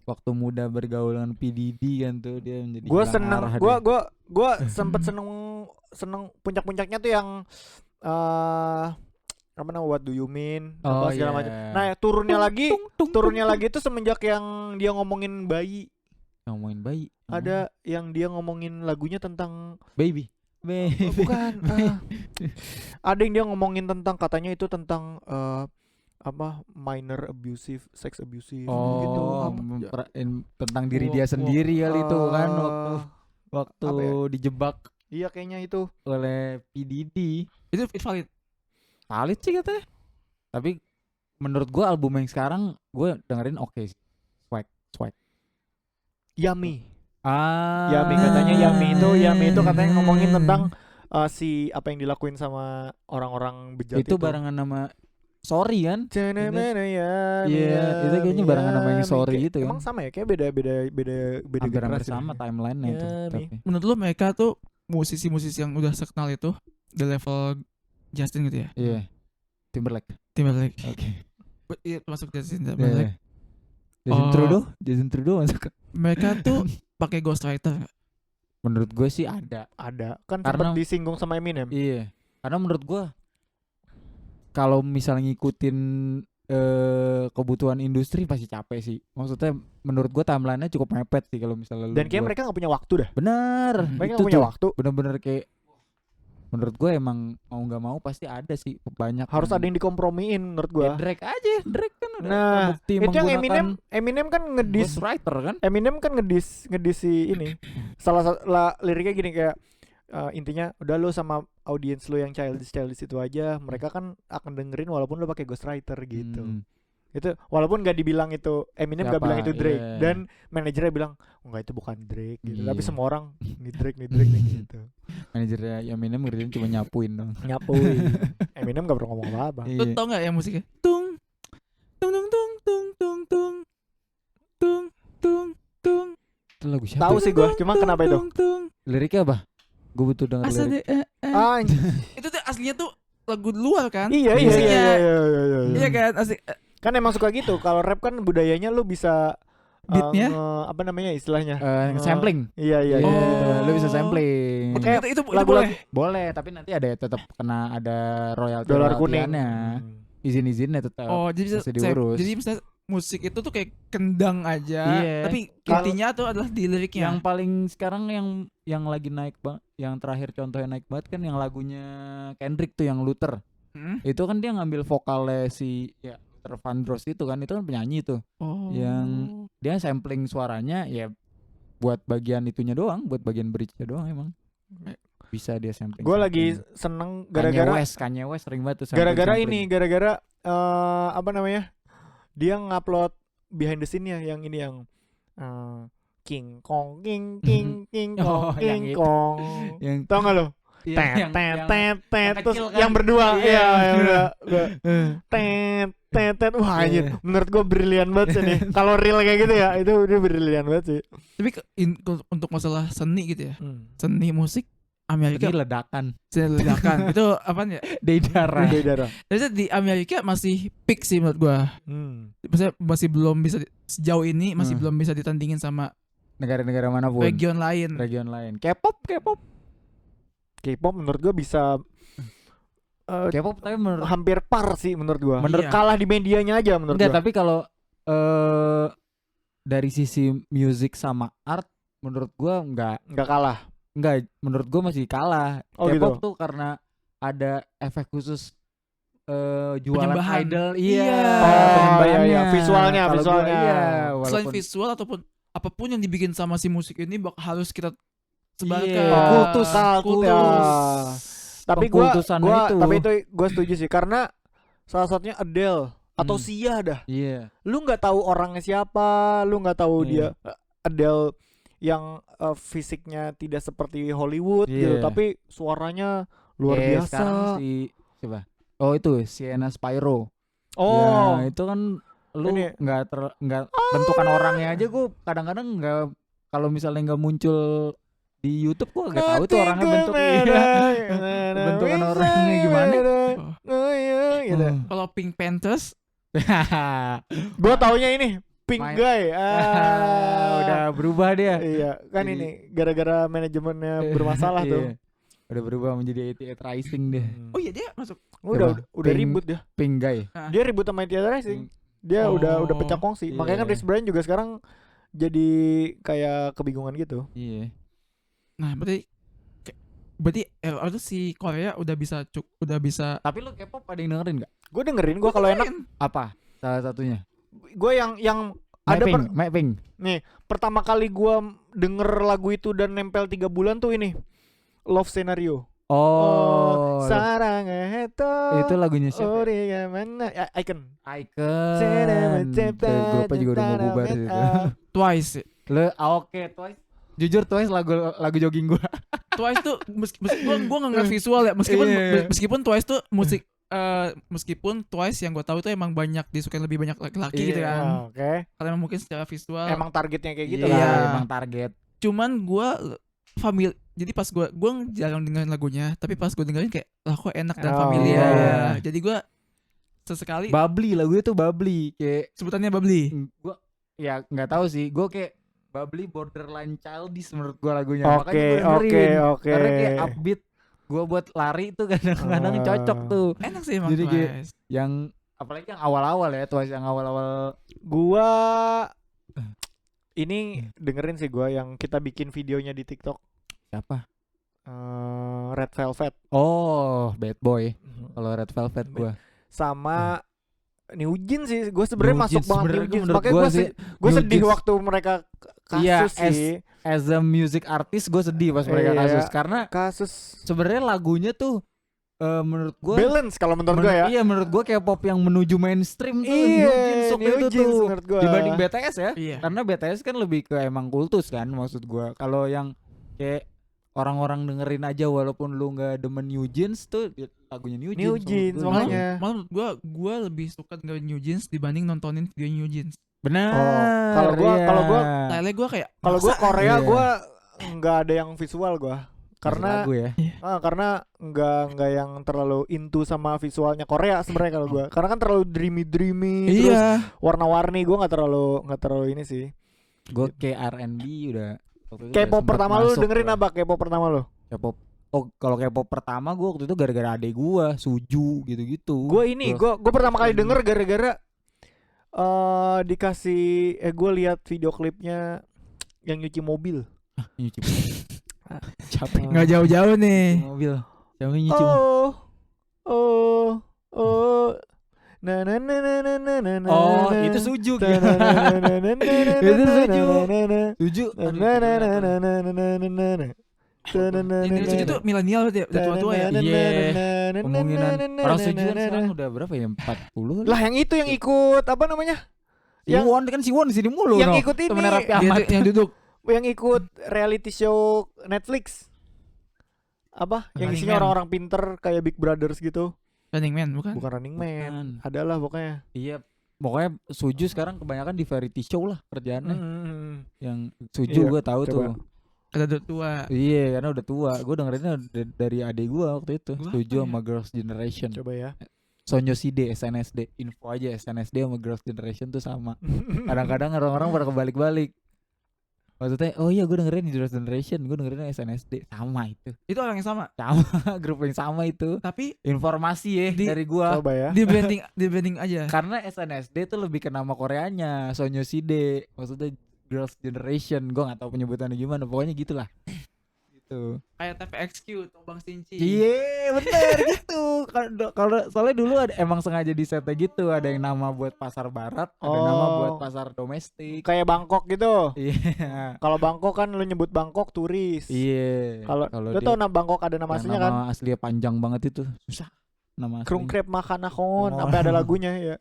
waktu muda bergaul dengan P Diddy kan tuh dia menjadi Gue hilang seneng, arah gue dia. gue sempet seneng puncak-puncaknya tuh yang apa namanya What Do You Mean apa segala macam. Nah turunnya lagi tuh semenjak yang dia ngomongin bayi. Ngomongin bayi. Ada yang dia ngomongin lagunya tentang Baby. bukan. Ada yang dia ngomongin tentang katanya itu tentang apa minor abusive, sex abusive gitu. Tentang diri dia sendiri kali itu kan waktu apa ya? dijebak Iya kayaknya itu. oleh P Diddy. Itu valid. Valid sih katanya. Tapi menurut gua album yang sekarang gua dengerin oke sih. Swag. Yummy. Yummy Katanya Yummy itu katanya ngomongin tentang si apa yang dilakuin sama orang-orang bejat itu barengan nama Sorry kan? Iya, itu kayaknya barengan sama yang Sorry itu kan. Emang sama ya? Kayak beda Hampir generasi. sama timeline-nya itu. Yummy. Tapi. Menurut lu mereka tuh musisi-musisi yang udah terkenal itu di level Justin gitu ya? Iya. Timberlake. Oke. Iya, masuk Justin Iya. Timberlake. Jason Trudeau masuk. Mereka tuh pakai ghostwriter. Menurut gue sih ada. Kan Karena- sempat disinggung sama Eminem. Iya. Karena menurut gue kalau misalnya ngikutin kebutuhan industri pasti capek sih. Maksudnya menurut gue timeline-nya cukup mepet sih kalau misalnya lu Dan kayak buat- mereka gak punya waktu dah. bener. Mereka Itu gak punya tuh waktu. bener-bener kayak menurut gue emang mau nggak mau pasti ada sih banyak. Harus ada yang dikompromiin menurut gua. Ya, Drake aja. Drake kan udah Nah, terbukti itu yang menggunakan Eminem kan ngedis ghostwriter kan. Eminem kan ngedis si ini. Salah satu liriknya gini kayak intinya udah lu sama audiens lu yang childish itu aja, mereka kan akan dengerin walaupun lu pakai ghostwriter gitu. Itu walaupun gak dibilang itu Eminem gak Siapa? bilang itu Drake Iya. dan manajernya bilang enggak itu bukan Drake gitu. Tapi Iya. semua orang nih Drake nih gitu. Manajernya Eminem ngerjain cuma nyapuin dong. Nyapuin. Eminem gak pernah ngomong apa-apa. Lu tau gak yang musiknya? Tung tung tung tung tung tung tung tung tung tung. Itu lagu siapa? Tahu sih gua, cuma kenapa itu? Liriknya apa? Gue butuh denger Asa lirik. deh. Anjing. Itu tuh aslinya tuh lagu luar kan? Iya. Musiknya. Iya kan? Asli. Kan emang suka gitu. Kalau rap kan budayanya lu bisa Beatnya? apa namanya istilahnya? Sampling. Iya. Gitu. Oh. Lu bisa sampling. Kayak itu lagu-lagu- boleh. Boleh, tapi nanti ada tetap kena ada royalti Dolar kuning. Izin-izinnya tetap. Oh, jadi bisa diurus. Jadi misalnya musik itu tuh kayak kendang aja, Iya. tapi Kalau- intinya tuh adalah di liriknya. Yang paling sekarang yang lagi naik banget, yang terakhir contohnya naik banget kan yang lagunya Kendrick tuh yang Luther. Itu kan dia ngambil vokalnya si Luther Vandross itu kan penyanyi tuh. Oh. Yang dia sampling suaranya ya buat bagian itunya doang, buat bagian bridge-nya doang emang. Bisa dia sampling. Gue lagi seneng Kanye gara-gara West sering banget tuh gara-gara sampling. ini gara-gara apa namanya? Dia ngupload behind the scene-nya yang ini yang King Kong King King King Oh, Kong yang King itu. Kong. Yang Tau gak lo? Iya, Tet yang- tet yang- tet tet yang terus kecil kan? yang berdua Iya. iya yang udah tet tet tet wah anjir Iya. menurut gue brilian banget sih nih kalau real kayak gitu ya itu udah brilian banget sih. Tapi untuk masalah seni gitu ya, Hmm. seni musik Ini Amerika ledakan seni ledakan itu apaan ya? dari darah. Udah darah. Tapi di Amerika masih peak sih menurut gua. Maksudnya masih belum bisa sejauh ini masih belum bisa ditandingin sama Negara-negara manapun. region lain. Region lain. K-pop K-pop menurut gue bisa K-pop tapi menurut hampir par sih menurut gua. Iya. Kalah di medianya aja menurut enggak, gua. tapi kalau dari sisi musik sama art menurut gua enggak, menurut gua masih kalah. Oh, K-pop gitu. tuh karena ada efek khusus jualan Penyembahan. idol. Iya. Penyembahannya. iya, visualnya, Kalau gua, visualnya. iya, Selain walaupun visual ataupun apapun yang dibikin sama si musik ini harus kita sebarkan. Iya. Kultus. Tapi Pengkultusannya itu. tapi itu gue setuju sih karena salah satunya Adele atau Sia dah. Iya. Lu nggak tahu orangnya siapa, lu nggak tahu dia Adele yang fisiknya tidak seperti Hollywood gitu, Iya. tapi suaranya luar biasa. Sekarang si siapa? Oh itu Sienna Spyro. Oh, Ya, itu kan lu Ini. nggak bentukan orangnya aja gue kadang-kadang nggak, kalau misalnya nggak muncul di YouTube gue nggak tahu itu orangnya bentuknya bentukan orangnya gimana. gitu. Kalau Pink Panthers Gue taunya ini Pink Main. Guy. Udah berubah dia. Iya, kan Jadi- ini gara-gara manajemennya bermasalah tuh. Iya. Udah berubah menjadi 88 Rising deh. oh iya dia masuk. Udah Pink- ribut dia. Pink Guy. Dia ribut sama Theater Racing. Dia Oh. udah pecah kongsi. Iya. Makanya kan Chris Brian juga sekarang jadi kayak kebingungan gitu. Iya. Nah, berarti itu si Korea udah bisa Tapi lu K-pop ada yang dengerin nggak? Gue dengerin, gue kalau enak Apa? Salah satunya. gue yang ada Mapping. nih pertama kali gue denger lagu itu dan nempel 3 bulan tuh ini Love Scenario. Oh. Sarang Heto. Itu lagunya siapa? Mana? Icon. Icon. Grupnya juga udah mau bubar gitu. Twice. Oke, Twice. Jujur Twice lagu jogging gua. Twice tuh gua nggak ngeliat visual ya Iya. meskipun Twice tuh musik meskipun Twice yang gue tahu tuh emang banyak disukain lebih banyak laki-laki gitu kan. Oke. Karena memang mungkin secara visual. Emang targetnya kayak gitu Iya, lah. emang target. Cuman gue jadi pas gue jarang dengerin lagunya, tapi pas gue dengerin kayak lah kok enak dan Oh, familiar. iya. Jadi gue sesekali Bubbly, lagunya tuh bubbly kayak sebutannya bubbly. gua ya nggak tahu sih, gua kayak bubbly borderline childish menurut gua lagunya. Oke, Makanya gua dengerin. oke. Karena kayak upbeat, gua buat lari tuh kadang-kadang cocok tuh. Enak sih emang Jadi kayak Twice. yang apalagi yang awal-awal ya, Twice yang awal-awal. Gua ini dengerin sih gua yang kita bikin videonya di TikTok. Siapa? Red Velvet Oh, Bad Boy. Kalau Red Velvet gua. sama New Jeans sih. Gue sebenarnya New masuk Jeans banget sebenarnya New Jeans. menurut Makanya gua gue sih, gue New sedih Jeans. waktu mereka Iya, kasus sih. As a music artist gue sedih pas mereka Iya. kasus karena Kasus sebenarnya lagunya tuh menurut gua balance kalau menurut gue ya. Iya, menurut gua K-pop yang menuju mainstream tuh Iya, New Jeans waktu New itu Jeans tuh. menurut gua. Dibanding BTS ya. Iya. Karena BTS kan lebih ke emang kultus kan maksud gua. Kalau yang kayak orang-orang dengerin aja walaupun lu nggak demen New Jeans tuh lagunya New Jeans. New menurut Jeans, gua. makanya. Malah menurut gue lebih suka dengerin New Jeans dibanding nontonin video New Jeans. Benar. Oh, kalau gua Style gue kayak Kalau gue maksa. Korea Iya. gue nggak ada yang visual gue. Karena lagu ya. karena nggak yang terlalu into sama visualnya Korea sebenarnya kalau gue. Karena kan terlalu dreamy terus Iya. warna-warni gue nggak terlalu ini sih. Gua kayak R&B udah. waktu itu udah K-pop sempet pertama lu masuk dengerin gua. apa? K-pop pertama lu? K-pop. Oh, kalau K-pop pertama gua waktu itu gara-gara adek gua, Suju gitu-gitu. Gue ini, gue pertama kali denger gara-gara dikasih gue lihat video klipnya yang nyuci mobil. nyuci capek Nggak jauh-jauh nih. mobil. Siapa yang nyuci mobil? Na na na na na na na na. Oh, itu Suju. Na na na na na na na Itu na Suju. na na. Suju. Na na na na na na na na na na. Ini Suju tuh milenial berarti ya, udah tua-tua ya. Iya. Kemungkinan orang Suju kan sekarang udah berapa ya? 40 Lah yang itu yang ikut apa namanya? Siwon kan Siwon di sini mulu. Yang no. ikut ini. Temennya Raffi Dia Ahmad. tuh yang duduk. yang ikut reality show Netflix. Apa? Yang Running isinya Man. orang-orang pinter kayak Big Brothers gitu. Running Man bukan? Bukan Running Man. Bukan. Adalah pokoknya. Iya, pokoknya Suju sekarang kebanyakan di variety show lah kerjaannya. Yang Suju Iya, gue tahu coba. tuh. Ada tua. Iya, karena udah tua. Gue dengerinnya dari adik gue waktu itu. Gua Suju apa ya? sama Girls Generation. Coba ya. Sonyo Side, SNSD. Info aja SNSD sama Girls Generation tuh sama. Kadang-kadang orang-orang pada kebalik-balik. Maksudnya, oh iya gue dengerin Girls Generation, gue dengerin SNSD. Sama itu. Itu orang yang sama. Sama, grup yang sama itu. Tapi Informasi ya dari gua. Coba ya. di branding aja. Karena SNSD tuh lebih ke nama Koreanya, Sonyo Side. Maksudnya Girls Generation, gua nggak tahu penyebutannya gimana, pokoknya gitulah. Gitu. Kayak TPXQ atau Bang Sinci. Iya, bener gitu. Kalau soalnya dulu emang sengaja di setnya gitu, ada yang nama buat pasar barat, ada nama buat pasar domestik. Kayak Bangkok gitu. Iya. Kalau Bangkok kan lu nyebut Bangkok turis. Iya. Kalau lu tau nama Bangkok ada nama aslinya kan? Nama aslinya panjang banget itu. Susah. Nama Krung aslinya. Krep Makanakon, Oh. sampai ada lagunya ya.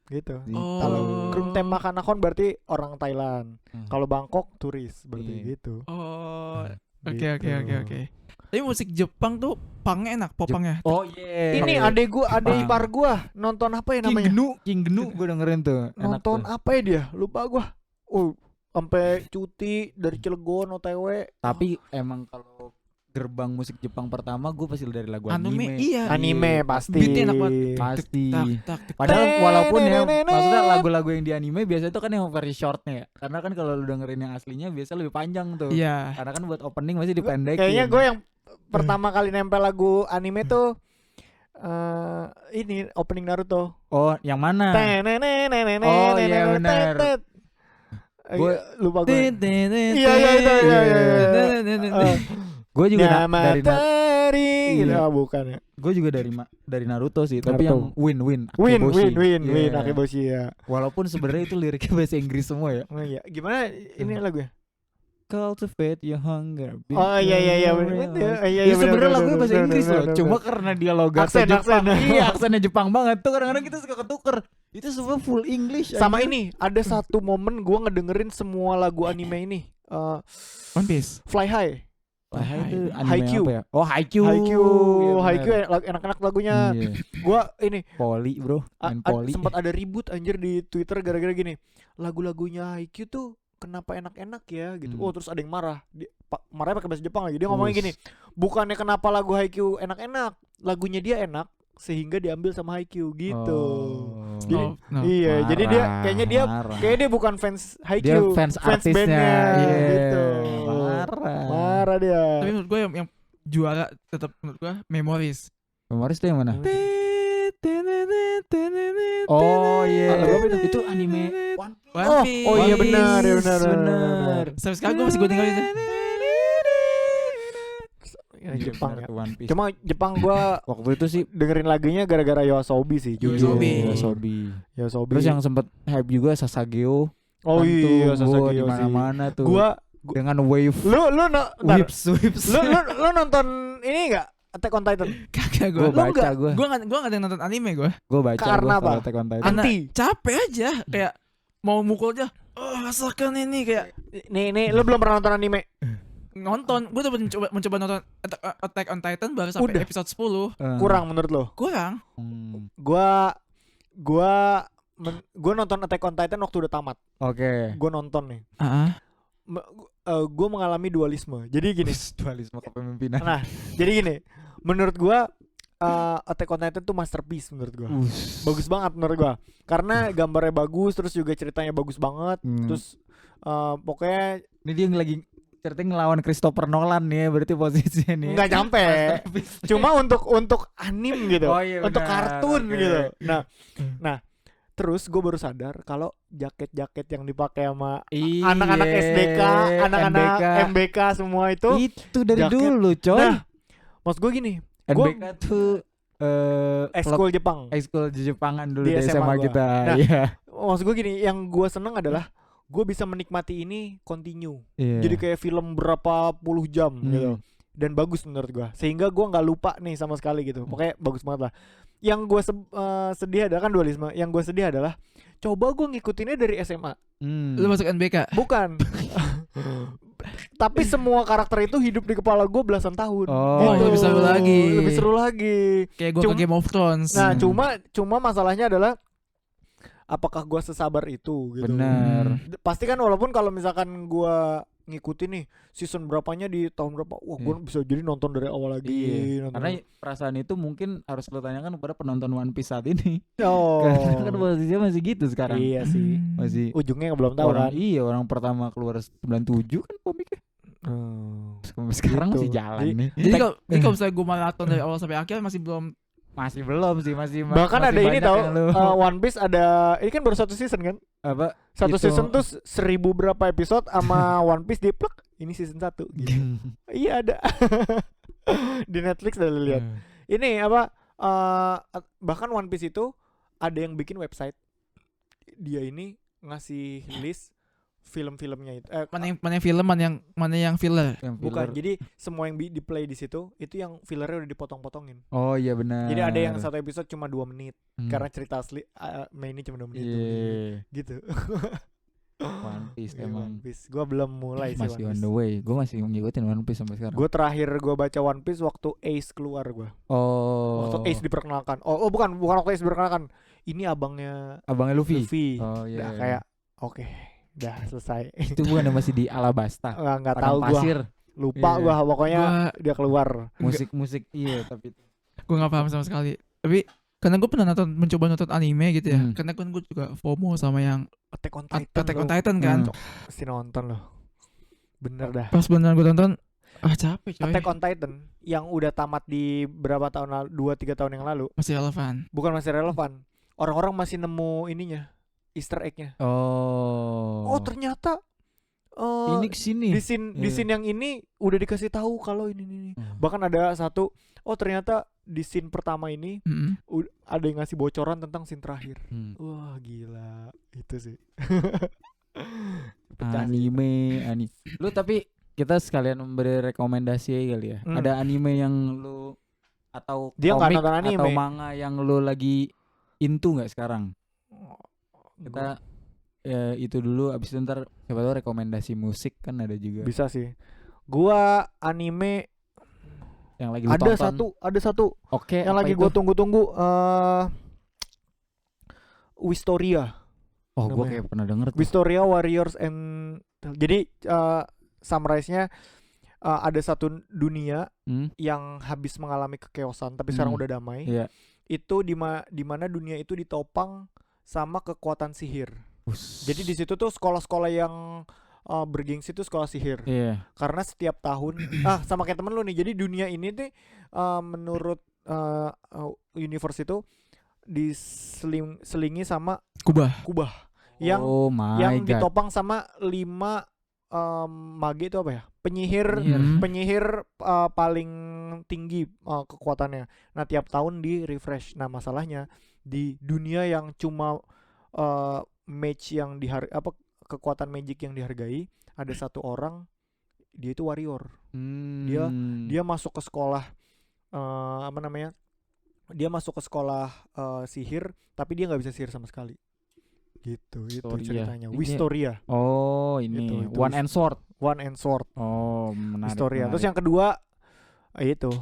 Gitu. Gitu. Kalau Krung Tem Makanakon berarti orang Thailand. Hmm. Kalau Bangkok turis berarti Iya. gitu. Oh, Gitu. oke. Tapi musik Jepang tuh pangnya enak, popangnya. Oh iya. Ini adek ipar gua nonton apa ya namanya? King Gnu gue dengerin tuh. Enak Nonton tuh. apa ya dia? Lupa gua. Sampai cuti dari Cilegon OTW. Tapi emang kalau gerbang musik Jepang pertama gue pasti dari lagu Anime, anime. iya. Anime pasti. Beatnya enak banget. Pasti. Tak. Padahal walaupun ya Nenenenet. maksudnya lagu-lagu yang di anime biasanya itu kan yang versi shortnya ya. Karena kan kalau lu dengerin yang aslinya biasanya lebih panjang tuh. Iya. Karena kan buat opening masih dipendekin. Kayaknya gue yang pertama kali nempel lagu anime tuh ini opening Naruto. Oh, yang mana? Tenenenenenenet, Oh, iya, benar. tetet. Gua- Lupa gue. Iya itu, iya. Gue juga dari Namateri gitu. Iya. Bukan ya. gue juga dari Naruto sih, tapi Naruto. yang Win Win Iya. Akeboshi ya. Walaupun sebenarnya itu liriknya bahasa Inggris semua ya. Oh iya, gimana ini lagunya? Cultivate your hunger. Oh iya bener. bener. Ya sebenarnya lagunya bahasa Inggris loh. Cuma karena dia logatnya Jepang. Aksen. Iya, aksennya Jepang banget tuh. Kadang-kadang kita suka ketuker. Itu semua full English. Sama anjir. ini ada satu momen gua ngedengerin semua lagu anime ini. One Piece. Fly High. Wah, itu anime Haikyuu. apa ya? Oh, Haikyuu. Haikyuu enak-enak lagunya. Iya. Gua ini Poli, bro. Main poli. sempat ada ribut anjir di Twitter gara-gara gini. Lagu-lagunya Haikyuu tuh kenapa enak-enak ya gitu. Hmm. Oh, terus ada yang marah. Marahnya pakai bahasa Jepang lagi. Dia ngomongnya Us. gini, bukannya kenapa lagu Haikyuu enak-enak, lagunya dia enak sehingga diambil sama Haikyuu gitu. Oh. Jadi- No. Iya, jadi dia Marah. kayaknya dia bukan fans dia Haikyuu, fans artisnya. bandnya Iya. gitu. Marah. Marah dia. Tapi menurut gue yang juara tetap menurut gue Memories. Memoris tuh yang mana? Oh Oh iya. lagu apa itu? Itu anime One One Piece. Oh iya One benar, ya Piece, benar. Sampai sekarang gue masih gue tinggal itu. Ya, Iya, Jepang benar ya. tuh One Piece. Cuma Jepang gua waktu itu sih dengerin lagunya gara-gara Yoasobi sih. jujur. Yoasobi. Yoasobi. Terus yang sempet hype juga Sasageo. oh Kan iya tuh, Sasageo di sih. mana-mana tuh. Gua dengan wave lu ntar, whips. lu nonton ini enggak Attack on Titan? Kagak Gue gue. baca gue. Gue nggak ada yang nonton anime gue. Gue baca Karena gue apa? kalau Attack on Titan. Karena Anti. capek aja kayak mau mukul aja. Oh rasakan ini kayak Nih lu belum pernah nonton anime? nonton. Gue udah mencoba nonton Attack on Titan baru sampai Udah. episode 10. Kurang menurut lo? Kurang. Gua nonton Attack on Titan waktu udah tamat. Oke. Gua nonton nih. Gue mengalami dualisme. Jadi gini. Dualisme kepemimpinan. Nah, jadi gini. Menurut gua Attack on Titan tuh masterpiece menurut gua. Bagus banget menurut gua. Karena gambarnya bagus, terus juga ceritanya bagus banget. Terus pokoknya Ini dia yang lagi ceritanya ngelawan Christopher Nolan nih, berarti posisinya nih. nggak nyampe. Cuma untuk anim gitu. Oh, iya untuk benar. kartun Oke. gitu. Nah, terus gue baru sadar kalau jaket-jaket yang dipakai sama Iya, anak-anak SDK, anak-anak NBK. MBK semua itu. Itu dari jaket. dulu, coy. Nah, maksud gue gini, NBK tuh ekskul Jepang. ekskul Jepangan dulu Di di SMA SMA gua. kita. Nah, Iya. Maksud gue gini, yang gue seneng adalah gue bisa menikmati ini continue. Iya. Jadi kayak film berapa puluh jam gitu. Dan bagus menurut gue. Sehingga gue nggak lupa nih sama sekali gitu. Pokoknya bagus banget lah. Yang gue sedih adalah kan dualisme. Yang gue sedih adalah coba gue ngikutinnya dari SMA. Lu masuk NBK. Bukan. Tapi semua karakter itu hidup di kepala gue belasan tahun. Oh, Gitu. lebih seru lagi. Lebih seru lagi. Kayak gue ke Cuma- Game of Thrones. Nah, cuma masalahnya adalah apakah gue sesabar itu gitu. Bener. Pasti kan walaupun kalau misalkan gue ngikutin nih season berapanya di tahun berapa, wah gue bisa jadi nonton dari awal lagi. Iya. nonton. Karena perasaan itu mungkin harus lo tanyakan kepada penonton One Piece saat ini. Oh. Karena kan posisinya masih gitu sekarang. Iya sih. Masih Ujungnya belum tahu orang kan. iya orang pertama keluar 97 kan komiknya. Sampai sekarang Gitu. masih jalan Jadi- nih. Jadi kalau misalnya gue maraton dari awal sampai akhir masih belum. Masih belum sih, masih Bahkan masih ada ini banyak tahu yang lu- One Piece ada ini kan baru satu season kan? apa Satu Itu. season tuh 1000 berapa episode sama One Piece di plek ini season 1 gitu. Iya ada. Di Netflix udah lihat. Ini apa bahkan One Piece itu ada yang bikin website. Dia ini ngasih list film-filmnya itu. Mana yang film, mana yang filler. Yang Bukan. filler. Jadi semua yang di play di situ itu yang fillernya udah dipotong-potongin. Oh iya benar. Jadi ada yang satu episode cuma 2 menit karena Hmm. cerita asli mainnya cuma 2 menit. Iya. Gitu. One Piece Iya, emang One Piece. Gua belum mulai sih masih One on Piece. the way. Gue masih ngikutin One Piece sampai sekarang. Gue terakhir gue baca One Piece waktu Ace keluar gue. Oh. Waktu Ace diperkenalkan. Oh bukan waktu Ace diperkenalkan. Ini abangnya Abangnya Luffy. Oh Oh iya. Udah kayak oke, udah selesai. Itu bukan masih di Alabasta. Nggak Padang tahu gue. pasir. Lupa Iya. gue. Pokoknya dia keluar. Musik-musik iya tapi Gue nggak paham sama sekali. Tapi karena gue pernah mencoba nonton anime gitu ya. Hmm. Karena kan gue juga FOMO sama yang Attack on Titan. Attack on loh. Titan kan. Pasti nonton loh. Bener dah. Pas beneran gue tonton, capek coy. Attack on Titan yang udah tamat di berapa tahun lalu, 2-3 tahun yang lalu, Masih relevan. bukan masih relevan. Orang-orang masih nemu ininya, Easter egg-nya. Oh. Oh ternyata Ini kesini. di scene yang ini udah dikasih tahu kalau ini. Hmm. Bahkan ada satu, ternyata di scene pertama ini Mm-mm. ada yang ngasih bocoran tentang scene terakhir. Hmm. Wah gila, itu sih. Anime. Lu tapi kita sekalian memberi rekomendasi kali ya. Hmm. Ada anime yang lu atau Dia nggak komik nonton anime. atau manga yang lu lagi into nggak sekarang? Kita itu dulu abis itu ntar siapa tahu rekomendasi musik kan ada juga bisa sih. Gua anime yang lagi lu ada tonton. satu Oke, yang apa lagi itu? gua tunggu-tunggu Wistoria. Oh, gua namanya. kayak pernah denger tuh. Wistoria Warriors and jadi summarize-nya ada satu dunia Hmm? yang habis mengalami kekeosan tapi sekarang Hmm. udah damai. Iya. Itu di mana dunia itu ditopang sama kekuatan sihir. Jadi di situ tuh sekolah-sekolah yang bergengsi itu sekolah sihir. Iya. Karena setiap tahun sama kayak temen lu nih. Jadi dunia ini tuh menurut universe itu diselingi sama kubah yang Oh my god. ditopang sama 5 mage itu apa ya? Penyihir paling tinggi kekuatannya. Nah, tiap tahun di refresh. Nah, masalahnya di dunia yang cuma mage yang kekuatan magic yang dihargai, ada satu orang dia itu warrior. Dia masuk ke sekolah dia masuk ke sekolah sihir tapi dia nggak bisa sihir sama sekali. Gitu, itu Wistoria. ceritanya. Ini- Wistoria, Oh, ini Itu One and Sword. One and Sword. Oh, menarik. Wistoria. Terus yang kedua itu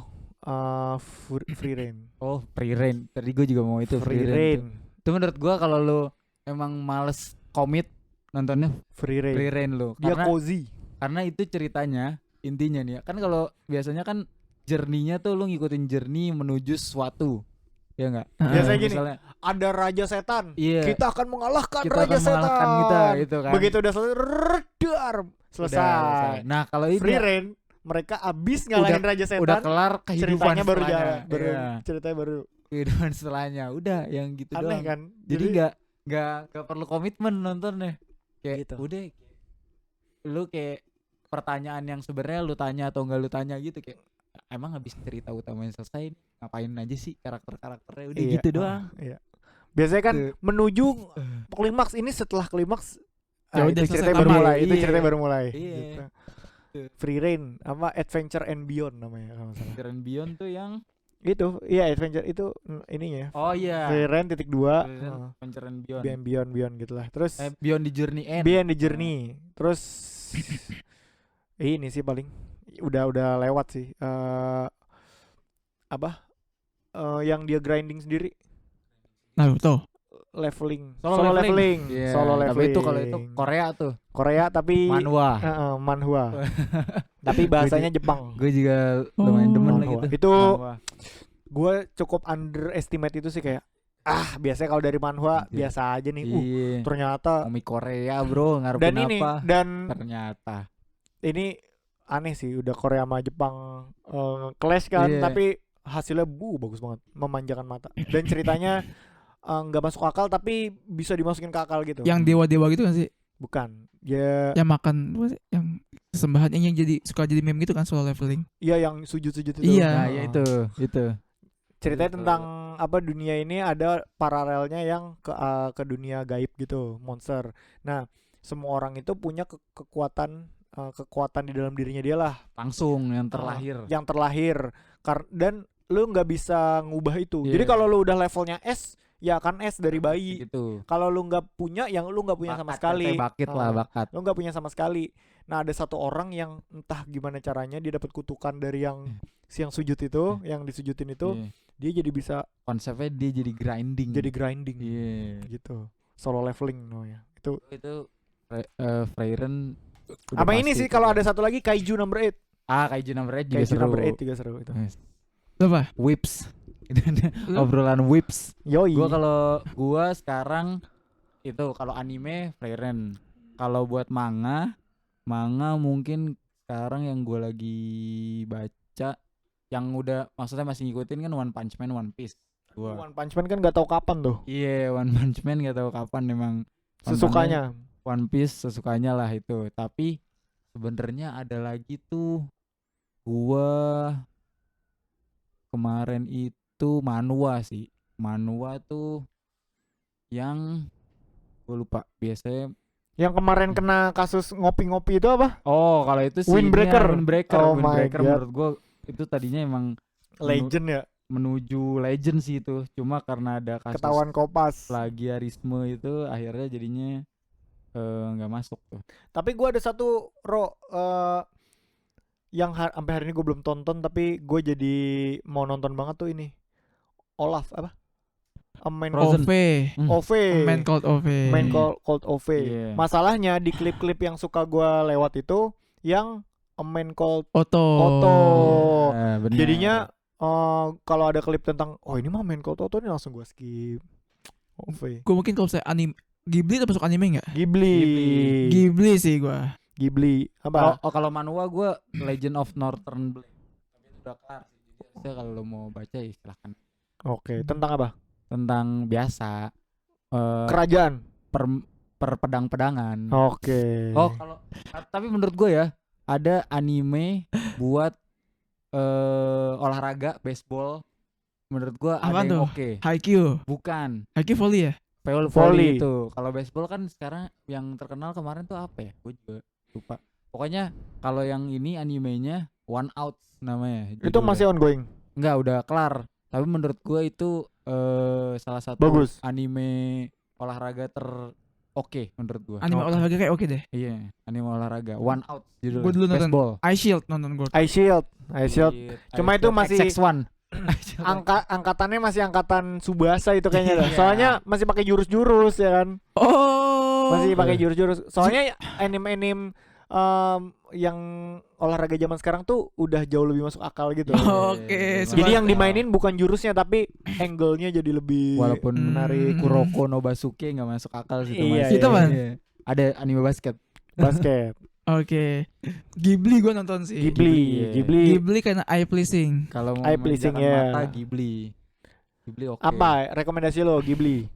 Free Reign. Oh, Free Reign. Tadi gue juga mau itu Free Reign. Reign. Itu menurut gue kalau lu emang males komit nontonnya Free Reign. Free Reign lu. Dia Karena cozy. itu ceritanya intinya nih ya. Kan kalau biasanya kan journey-nya tuh lu ngikutin journey menuju sesuatu. Ya enggak? Biasanya gini, Misalnya, ada raja setan. iya. Kita akan mengalahkan Kita raja akan mengalahkan setan. kita gitu kan. Begitu udah selesai, redar, selesai. Nah, kalau ini Free Reign, mereka abis ngalahin raja setan. udah kelar kehidupan ceritanya baru setelahnya. jalan, Iya, ceritanya baru kehidupan setelahnya. Udah yang gitu aneh doang. kan. Jadi nggak perlu komitmen nontonnya. Kayak Gitu. udah lu kayak pertanyaan yang sebenarnya lu tanya atau enggak lu tanya gitu kayak emang habis cerita utamanya selesai ngapain aja sih karakter-karakternya udah Iya, gitu doang. Iya. Biasanya kan Tuh. menuju klimaks, ini setelah klimaks Ya udah itu selesai ceritanya baru tamat. mulai, itu Iya. ceritanya baru mulai. Iya. Gitu. Tuh. Free Reign apa Adventure and Beyond namanya kalau nggak salah. Grand Beyond tuh yang Itu, iya Adventure itu ininya. oh iya. Free Reign .2 Adventure and Beyond. Beyond gitulah. Terus Beyond the Journey End. Beyond the Journey. Terus Ini sih paling udah lewat sih. Yang dia grinding sendiri, Naruto. leveling, Solo leveling. solo leveling. Tapi itu kalau itu Korea tuh. Korea tapi Manhwa. manhwa. Tapi bahasanya Jepang. Gue juga lumayan demen lah Manhwa. gitu. Itu Manhwa. gue cukup underestimate itu sih, kayak biasanya kalau dari manhwa Iya. biasa aja nih. Iya. Ternyata Komik Korea bro, ngarepin dan ini apa? dan Ternyata. ini aneh sih, udah Korea sama Jepang clash kan, Iya. tapi hasilnya bagus banget, memanjakan mata. Dan ceritanya nggak masuk akal tapi bisa dimasukin ke akal gitu. Yang dewa-dewa gitu kan sih? Bukan. Ya, Yang makan apa sih? Yang sembahan yang jadi suka jadi meme gitu kan, solo leveling. iya yang sujud-sujud itu. Iya. Nah, ya itu. Ceritanya Itu. tentang apa, dunia ini ada paralelnya yang ke dunia gaib gitu, monster. Nah, semua orang itu punya kekuatan di dalam dirinya dia lah, Langsung yang terlahir. yang terlahir. Dan lu nggak bisa ngubah itu. Iya. Jadi kalau lu udah levelnya S, ya akan S dari bayi. Gitu. Kalau lu nggak punya, yang lu nggak punya sama sekali. Bakat lah, bakat. Lu nggak punya sama sekali. Nah, ada satu orang yang entah gimana caranya dia dapat kutukan dari yang si yang sujud itu, yang disujudin itu, Iya. dia jadi bisa Konsepnya dia jadi grinding. grinding. Iya. Gitu. Solo leveling namanya. Itu Itu Freyren. apa ini sih, kalau ada satu lagi Kaiju number 8. Kaiju number 8 juga Kaiju seru. number 8 juga seru itu. Yes. Apa? Whips. Obrolan whips. Yoi. Gua sekarang itu kalau anime Freyren. Kalau buat manga mungkin sekarang yang gua lagi baca yang udah maksudnya masih ngikutin kan One Punch Man, One Piece. One Punch Man kan nggak tahu kapan tuh. Iya, One Punch Man gak tahu kapan emang Sesukanya. One Piece sesukanya lah itu. Tapi sebenarnya ada lagi tuh gua kemarin itu manhwa sih. Manhwa tuh yang gue lupa biasanya. Yang kemarin kena kasus ngopi-ngopi itu apa? Oh, kalau itu sih Windbreaker. Oh my Windbreaker God. menurut gue itu tadinya emang Legend ya. menuju legend sih itu. Cuma karena ada kasus Ketahuan kopas. plagiarisme itu akhirnya jadinya nggak masuk tuh. Tapi gue ada satu yang sampai hari ini gue belum tonton, tapi gue jadi mau nonton banget tuh ini. Olaf apa? A Man Frozen. OV. OV. Man called OV. Man Called OV. Iya. Masalahnya di klip-klip yang suka gue lewat itu yang A Man Called Oto. Otto. Nah, bener. Jadinya kalau ada klip tentang ini mah Man Called Otto, ini langsung gue skip. OV. Gue mungkin kalau saya anime Ghibli termasuk anime nggak? Ghibli. Ghibli sih gue. Ghibli. Apa? Kalau manhwa gue Legend of Northern Blade. Tapi itu udah kelar sih. Jadi kalau lo mau baca ya silahkan. Oke, tentang apa? Tentang biasa Kerajaan. per pedang-pedangan. Oke. Oh, kalau tapi menurut gue ya ada anime buat olahraga baseball. Menurut gue ada Apaan yang tuh? oke. Haikyuu. Bukan. Haikyuu volley ya? Volley Volley. itu. Kalau baseball kan sekarang yang terkenal kemarin tuh apa ya? Gue juga lupa. Pokoknya kalau yang ini animenya One Out namanya. Itu judulnya. masih ongoing. Enggak, udah kelar. Tapi menurut gue itu salah satu Bagus. anime olahraga oke menurut gue. Anime Oke. olahraga kayak oke deh. Iya, anime olahraga One Out judulnya. Gue dulu nonton baseball. Ice Shield nonton gue. Ice Shield. Cuma itu masih XX1. angkatannya masih angkatan Subasa itu kayaknya dah. Iya. Soalnya masih pakai jurus-jurus ya kan. Oh. Masih pakai jurus-jurus. Soalnya anime-anime yang olahraga zaman sekarang tuh udah jauh lebih masuk akal gitu. Oke, Jadi yang sebagai- dimainin bukan jurusnya tapi angle-nya jadi lebih Walaupun menarik. Kuroko no Basuke nggak masuk akal sih itu Iya, masih. Itu apa? Iya. Ada anime basket. basket. Oke. Ghibli gue nonton sih. Ghibli. Ghibli karena eye pleasing. Kalau mau Eye pleasing, memanjakan ya. mata Ghibli. Ghibli oke. Apa rekomendasi lo Ghibli?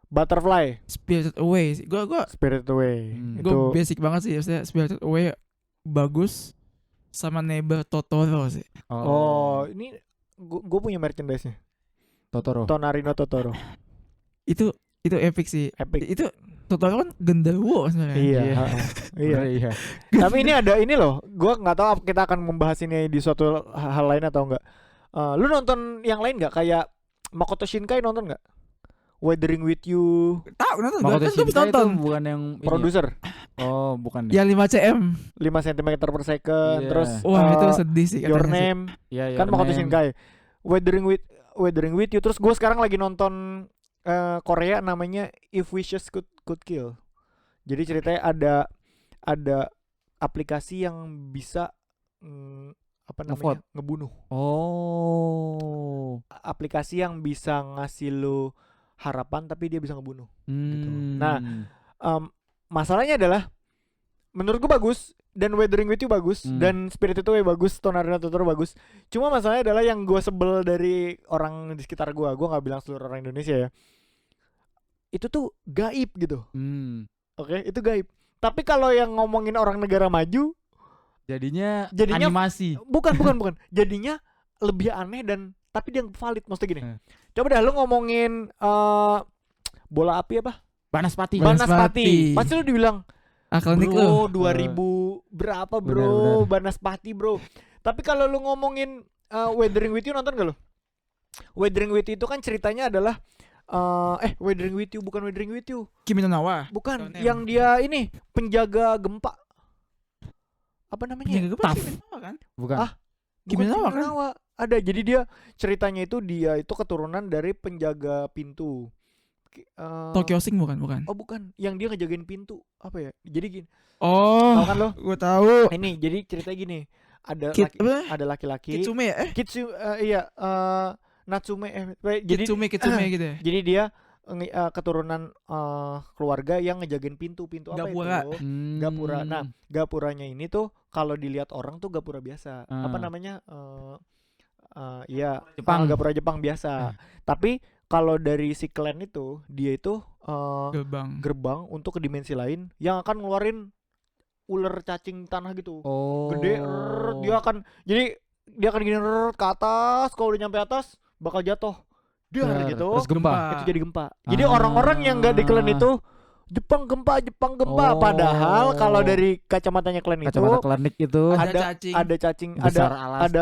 Butterfly, Spirited Away. Gue Spirited Away. gue basic banget sih. Maksudnya Spirited Away bagus sama Neighbor Totoro sih. Oh, ini gue punya merchandise-nya. Totoro. Tonarino Totoro. Itu epic sih. Epic. Itu Totoro kan genderuwo sebenarnya. Iya. Iya. Iya. Iya. Tapi ini ada ini loh. Gua nggak tahu kita akan membahas ini di suatu hal lain atau enggak. Lu nonton yang lain nggak? Kayak Makoto Shinkai nonton nggak? Weathering with You, Tahu nonton Makoto gue Shinkai nonton. itu bukan yang ini ya? produser Oh, bukan ya. Ya 5 cm. 5 cm per second, Iya. terus Wah itu sedih sih Your katanya sih. Name, Iya, kan Makoto Shinkai. Weathering with You. Terus gue sekarang lagi nonton Korea namanya If Wishes Could Kill. Jadi ceritanya ada aplikasi yang bisa apa namanya, ngebunuh. Oh. Aplikasi yang bisa ngasih lu harapan tapi dia bisa ngebunuh. Gitu. Nah, masalahnya adalah menurut gue bagus, dan Weathering with You bagus, dan Spirited Away bagus, Tonarino Totoro bagus. Cuma masalahnya adalah yang gue sebel dari orang di sekitar gue nggak bilang seluruh orang Indonesia ya, itu tuh gaib gitu. Oke, itu gaib. Tapi kalau yang ngomongin orang negara maju, jadinya animasi. Bukan. Jadinya lebih aneh, dan tapi dia valid. Maksudnya gini. Coba dah lu ngomongin bola api apa? Banaspati. Pasti lu dibilang Klinik bro, lu 2000 berapa bro, Banaspati bro. Tapi kalau lu ngomongin Weathering with You, nonton gak lu? Weathering with You itu kan ceritanya adalah Weathering with You, bukan Weathering with You. Kimi no Na wa. Bukan, yang dia ini penjaga gempa. Apa namanya? Penjaga gempa Kimi no Na wa kan? Bukan. Kimi no Na wa kan? Ada. Jadi dia ceritanya itu dia itu keturunan dari penjaga pintu. Tokyo Sing bukan. Oh bukan, yang dia ngejagain pintu. Apa ya? Jadi gini. Oh, tahu kan lo? Gue tahu. Ini jadi ceritanya gini. Ada laki-laki. Kitsume ya? Iya, Natsume jadi Kitsume gitu ya. Jadi dia keturunan keluarga yang ngejagain pintu apa Gapura. itu? Gapura. Nah, gapuranya ini tuh kalau dilihat orang tuh gapura biasa. Apa namanya? Iya, gapura Jepang biasa. Tapi kalau dari si klan itu, dia itu gerbang untuk ke dimensi lain yang akan ngeluarin ular cacing tanah gitu. Gede, dia akan gini ke atas, kalau udah nyampe atas bakal jatuh. Gitu. Terus gempa. Itu jadi gempa. Jadi orang-orang yang enggak di klan itu Jepang gempa. Padahal kalau dari kacamatanya klan itu, klinik itu ada cacing, besar ada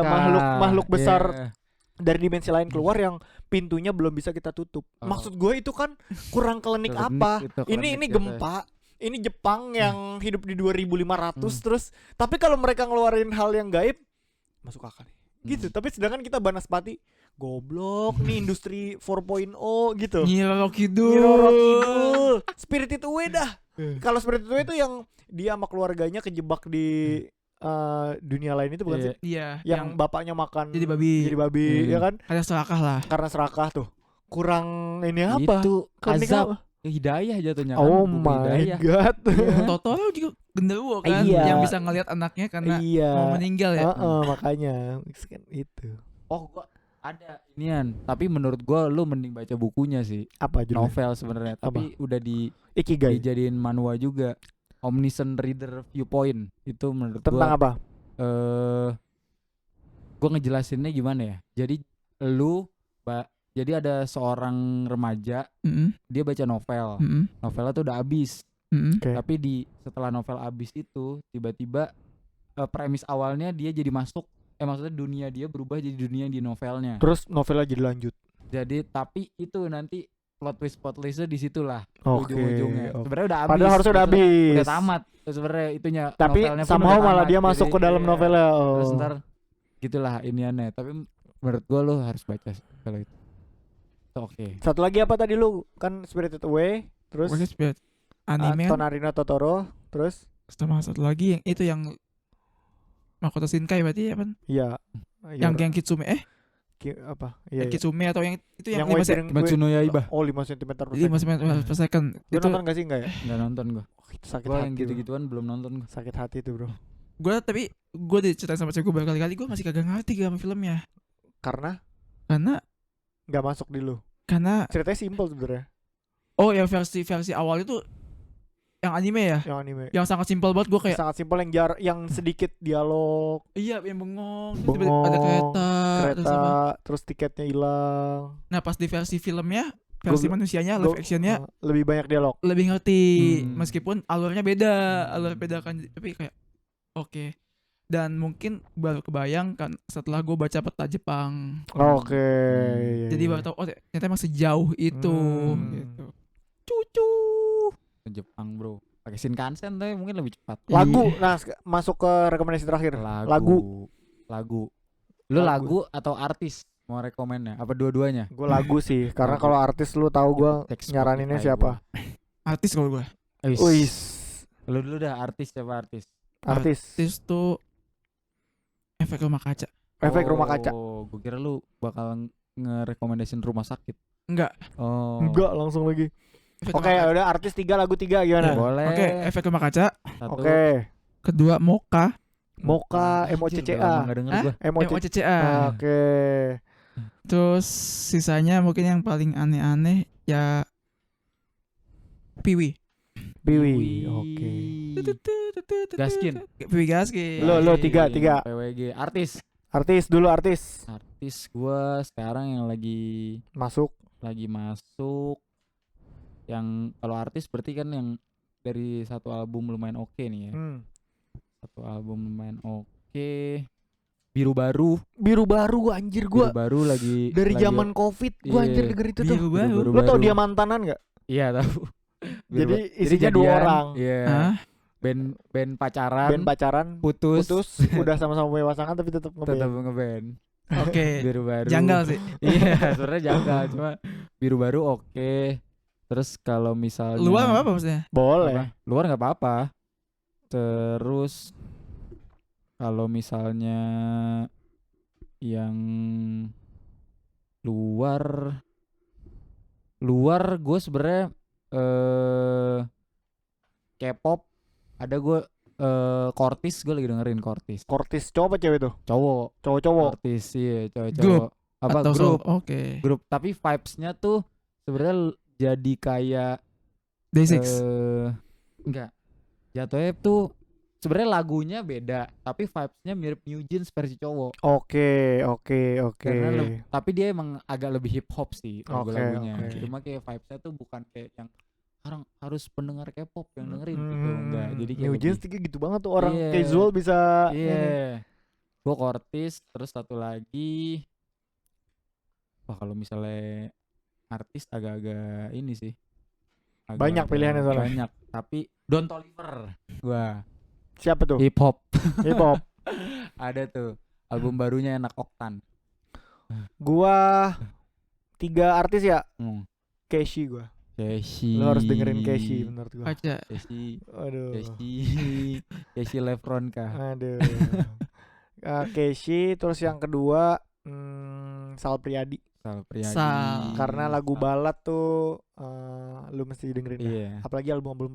makhluk besar dari dimensi lain Hmm. keluar yang pintunya belum bisa kita tutup. Maksud gue itu kan kurang klinik apa? Ini gempa. Ini Jepang yang hidup di 2500 terus. Tapi kalau mereka ngeluarin hal yang gaib, masuk akal nih. Gitu. Tapi sedangkan kita Banaspati, goblok nih, industri 4.0 gitu. Nyiroro Kidul. Spirited Away dah. Kalau Spirited Away itu yang dia sama keluarganya kejebak di dunia lain itu bukan sih? Iya. Yang bapaknya makan jadi babi, ya kan? Karena serakah lah. Karena serakah tuh. Kurang ini apa? Itu Klinik azab. apa? Hidayah jatuhnya kan. Oh my god. Totoro juga genderuwo kan, Iya. yang bisa ngelihat anaknya karena mau meninggal ya. Makanya itu. Oh, gua ada inian. Tapi menurut gua lu mending baca bukunya sih. Apa judulnya? Novel sebenarnya, tapi udah Ikigai. dijadiin manhwa juga. Omniscient Reader Viewpoint. Itu menurut Tentang gua apa? Gua ngejelasinnya gimana ya? Jadi jadi ada seorang remaja, dia baca novel. Novelnya tuh udah habis. Okay. Tapi setelah novel habis itu tiba-tiba premis awalnya dia jadi maksudnya dunia dia berubah jadi dunia di novelnya. Terus novelnya jadi lanjut. Jadi tapi itu nanti plot twistnya di situlah Okay. ujung-ujungnya. Sebenarnya udah habis. Padahal harusnya udah habis. Udah tamat sebenarnya itunya. Tapi somehow malah dia masuk ke dalam novelnya. Terus ntar gitulah iniannya. Tapi menurut gua lo harus baca kalau itu. Oke. Satu lagi apa tadi lu? Kan Spirited Away, terus anime Tonarino Totoro, terus sama satu lagi yang itu yang Makoto Shinkai berarti ya kan? Iya. Yang Kitsume apa? Iya. Kitsume atau yang itu yang 5 cm. Kimetsu no Yaiba. Oh, 5 cm per second. 5 cm per second. Lu nonton gak sih? Enggak ya? Enggak nonton gua. Itu sakit Gua hati. yang gitu-gituan belum nonton gua. Sakit hati itu, Bro. Gue diceritain sama cewek gue berkali-kali, gue masih kagak ngerti sama filmnya. Karena nggak masuk di lu. Karena ceritanya simpel sebenarnya. Oh ya, versi awal itu yang anime ya? Yang anime. Yang sangat simpel banget, gue kayak sangat simpel, yang sedikit dialog. Iya, yang bengong. Ada kereta, terus tiketnya hilang. Nah, pas di versi filmnya, versi manusianya, live actionnya lebih banyak dialog. Lebih ngerti, meskipun alurnya beda kan, tapi kayak oke. Dan mungkin baru kebayang kan setelah gue baca peta Jepang. Oke. iya, Jadi iya. baru tahu oh ternyata emang sejauh itu gitu. Cucu. Ke Jepang bro, pakai Shinkansen tapi mungkin lebih cepat. Lagu. Nah, masuk ke rekomendasi terakhir. Lagu. Lu lagu atau artis mau rekomennya? Apa dua-duanya? Gue lagu sih, karena Lagu. kalau artis lu tahu gue Cek nyaraninnya Spotify siapa? Artis kalau gue. Wis. Lu dulu dah, artis siapa artis? Artis tuh Efek Rumah Kaca. Efek Rumah Kaca. Oh, gue kira lu bakal ngerekomendasiin Rumah Sakit. Enggak. Oh. Enggak, langsung lagi. Efek Oke, Rumah Kaca. udah artis 3 lagu 3 gimana? Boleh. Oke, Efek Rumah Kaca. Satu. Oke. Kedua Moka. Moka, Anjir, MOCCA. udah lama nggak denger gua. MOCCA. Oke. Terus sisanya mungkin yang paling aneh-aneh ya Piwi. Piwi. Oke. Gaskin. Piwi Gaskin. Lo 3. PWG. Artis. Artis dulu artis. Artis gua sekarang yang lagi Masuk. masuk. Yang kalau artis berarti kan yang dari satu album lumayan oke nih ya. Satu album lumayan oke. Biru Baru. Biru Baru anjir Biru gua. Baru lagi Dari lagi- zaman Covid gua anjir Iya. denger itu tuh. Biru Baru. Biru Lo tau Baru. dia mantanan gak? Iya tahu. Biru Jadi Baru. isinya 2 jadian, orang. Iya. Hah? Band pacaran. Band pacaran, putus. udah sama-sama punya pasangan tapi tetap Tetap ngeband. ngeband. Oke. Biru Baru. Janggal sih. Iya, sebenarnya janggal, cuma Biru Baru oke. Terus kalau misalnya Luar enggak apa maksudnya? Boleh. apa? Luar nggak apa-apa. Terus kalau misalnya yang luar gue sebenarnya K-pop ada gue Cortis, gue lagi dengerin Cortis. Kortis cowok apa cewek tuh? Cowok. Cowok-cowok. Cortis iya, Grup cowok-cowok. Apa Atau grup? solo? Oke. Grup tapi vibes-nya tuh sebenarnya jadi kayak Day6. enggak. Jatuhnya tuh sebenarnya lagunya beda, tapi vibes-nya mirip New Jeans versi cowok. Oke. Karena tapi dia emang agak lebih hip hop sih lagu-lagunya. oke. Cuma kayak vibes-nya tuh bukan kayak yang sekarang harus pendengar K-pop yang dengerin gitu, enggak. Jadi kayak New lebih- Jeans tiga gitu banget tuh orang Iya. casual bisa Iya. ini. Gue Cortis, terus satu lagi. Wah, kalau misalnya artis agak-agak ini sih. Banyak pilihannya soalnya. Banyak, tapi Don Toliver. Gua Siapa tuh? hip hop. Hip hop. Ada tuh album barunya enak Oktan. Gua 3 artis ya. Casey gua. Casey. Lo harus dengerin Casey menurut gua. Kaca. Casey. Aduh. Casey Lefron kah? Aduh. Casey, terus yang kedua Sal Priadi. Sal Priadi. Sal. Karena lagu balad tuh lu mesti dengerin dah. Iya. Apalagi album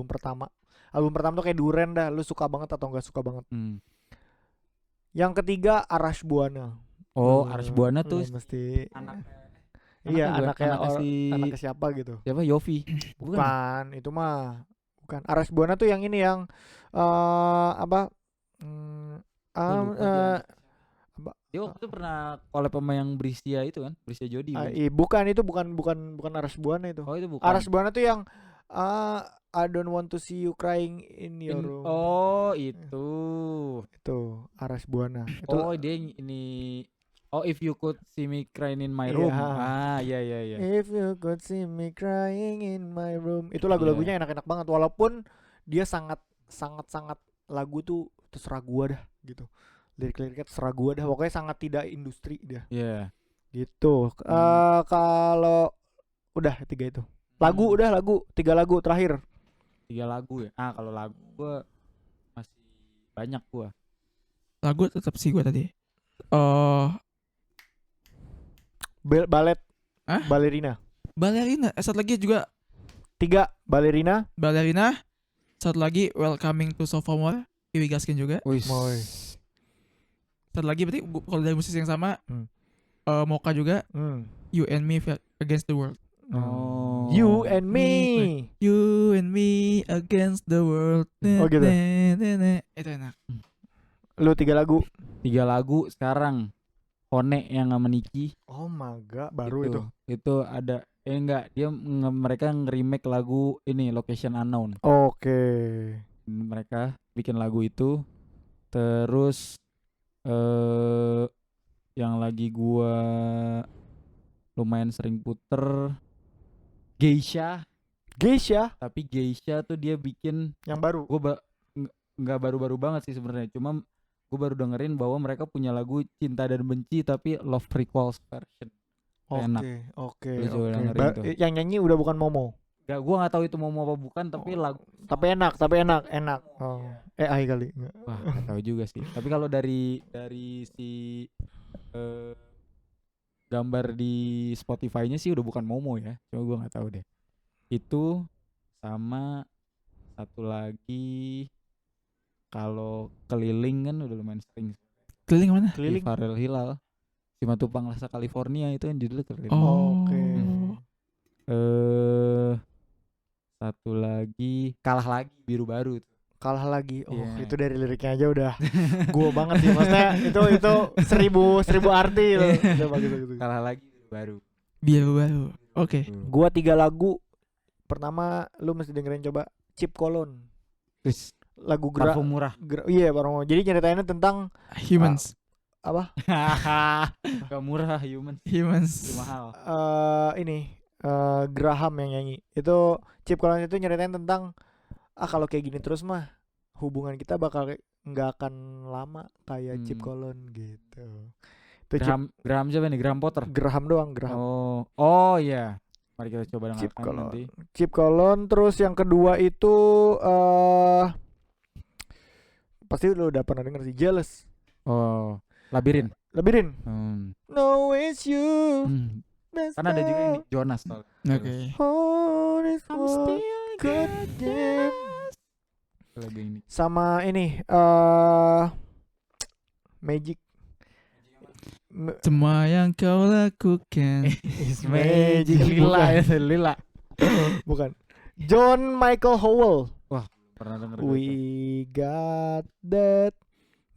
pertama. Album pertama tuh kayak Duren dah. Lu suka banget atau enggak suka banget. Yang ketiga Arash Buana. Oh, Arash Buana tuh lu mesti anaknya anaknya si anaknya siapa gitu. siapa? Yofi. Bukan, itu mah bukan. Arash Buana tuh yang ini yang apa? Dia waktu itu pernah collab sama yang Bristia itu kan, Bristia Jodi kan? bukan itu bukan Arash Buana itu. Oh itu bukan. Arash Buana tuh yang I don't want to see you crying in your room. Oh itu. Itu Arash Buana. Itu Oh dia yang ini. Oh if you could see me crying in my Iya. room. Iya. If you could see me crying in my room. Itu lagu-lagunya enak-enak banget walaupun dia sangat lagu tuh terserah gua dah gitu. Lirik-liriknya terserah gua dah. Pokoknya sangat tidak industri dah. Iya. Gitu. Kalau udah 3 itu. Lagu 3 lagu terakhir. 3 lagu ya. Kalau lagu gua masih banyak gua. Lagu tetap sih gua tadi. Balet. Hah? Balerina. Balerina. Satu lagi juga 3 Balerina. Balerina. Satu lagi Welcoming to Sophomore. Piwi Gaskin juga. Moy. Satu lagi berarti kalau dari musisi yang sama Moka juga. Hmm. You and Me Against the World. Oh. You and Me. You and me against the world. Oh, gitu. Itu enak. Lu 3 lagu. 3 lagu sekarang. Hone yang sama Niki. Oh my god, baru itu. Itu ada enggak, dia mereka nge-remake lagu ini Location Unknown. Oke. Mereka bikin lagu itu. Terus yang lagi gua lumayan sering puter Geisha. Tapi Geisha tuh dia bikin yang baru. Gua nggak baru-baru banget sih sebenarnya. Cuma gue baru dengerin bahwa mereka punya lagu Cinta dan Benci tapi Love Recalls version. Enak. Oke. Lu coba dengerin tuh. Yang nyanyi udah bukan Momo. Gak, gue nggak tahu itu Momo apa bukan, tapi lagu. Tapi enak. Oh. AI kali. Wah, nggak tahu juga sih. Tapi kalau dari si gambar di Spotify-nya sih udah bukan Momo ya. Cuma gue nggak tahu deh. Itu sama satu lagi. Kalau Keliling kan udah lumayan sering. Keliling mana? Keliling. Farel Hilal. Simatupang Rasa California itu yang judulnya Keliling. Oke. Satu lagi Kalah Lagi Biru Baru. Kalah Lagi. Oh, Yeah. itu dari liriknya aja udah gua banget sih. Maksudnya itu seribu arti loh. Udah bagus. Kalah Lagi Biru Baru. Biru baru. Oke. Gua 3 lagu. Pertama lu mesti dengerin coba Chip Colon. Terus Lagu parfum murah. Iya, parfum. Jadi nyeritainnya tentang Humans. apa? Gak murah Humans. Itu mahal. Graham yang nyanyi. Itu Chip Colon itu nyeritain tentang kalau kayak gini terus mah hubungan kita bakal nggak akan lama kayak Chip Colon gitu. Itu Graham siapa nih? Graham Potter. Graham doang, Graham. Oh iya. Mari kita coba Chip dengarkan Colon. nanti. Chip Colon. Terus yang kedua itu pasti lu udah pernah denger sih, Jealous. Oh, Labirin. No it's you. Kan ada juga ini Jonas. Oke. I'm still goddamn. Lagu ini. Sama ini Magic. Semua yang kau lakukan Is magic. Lila. Bukan. John Michael Howell. Pernah denger We got that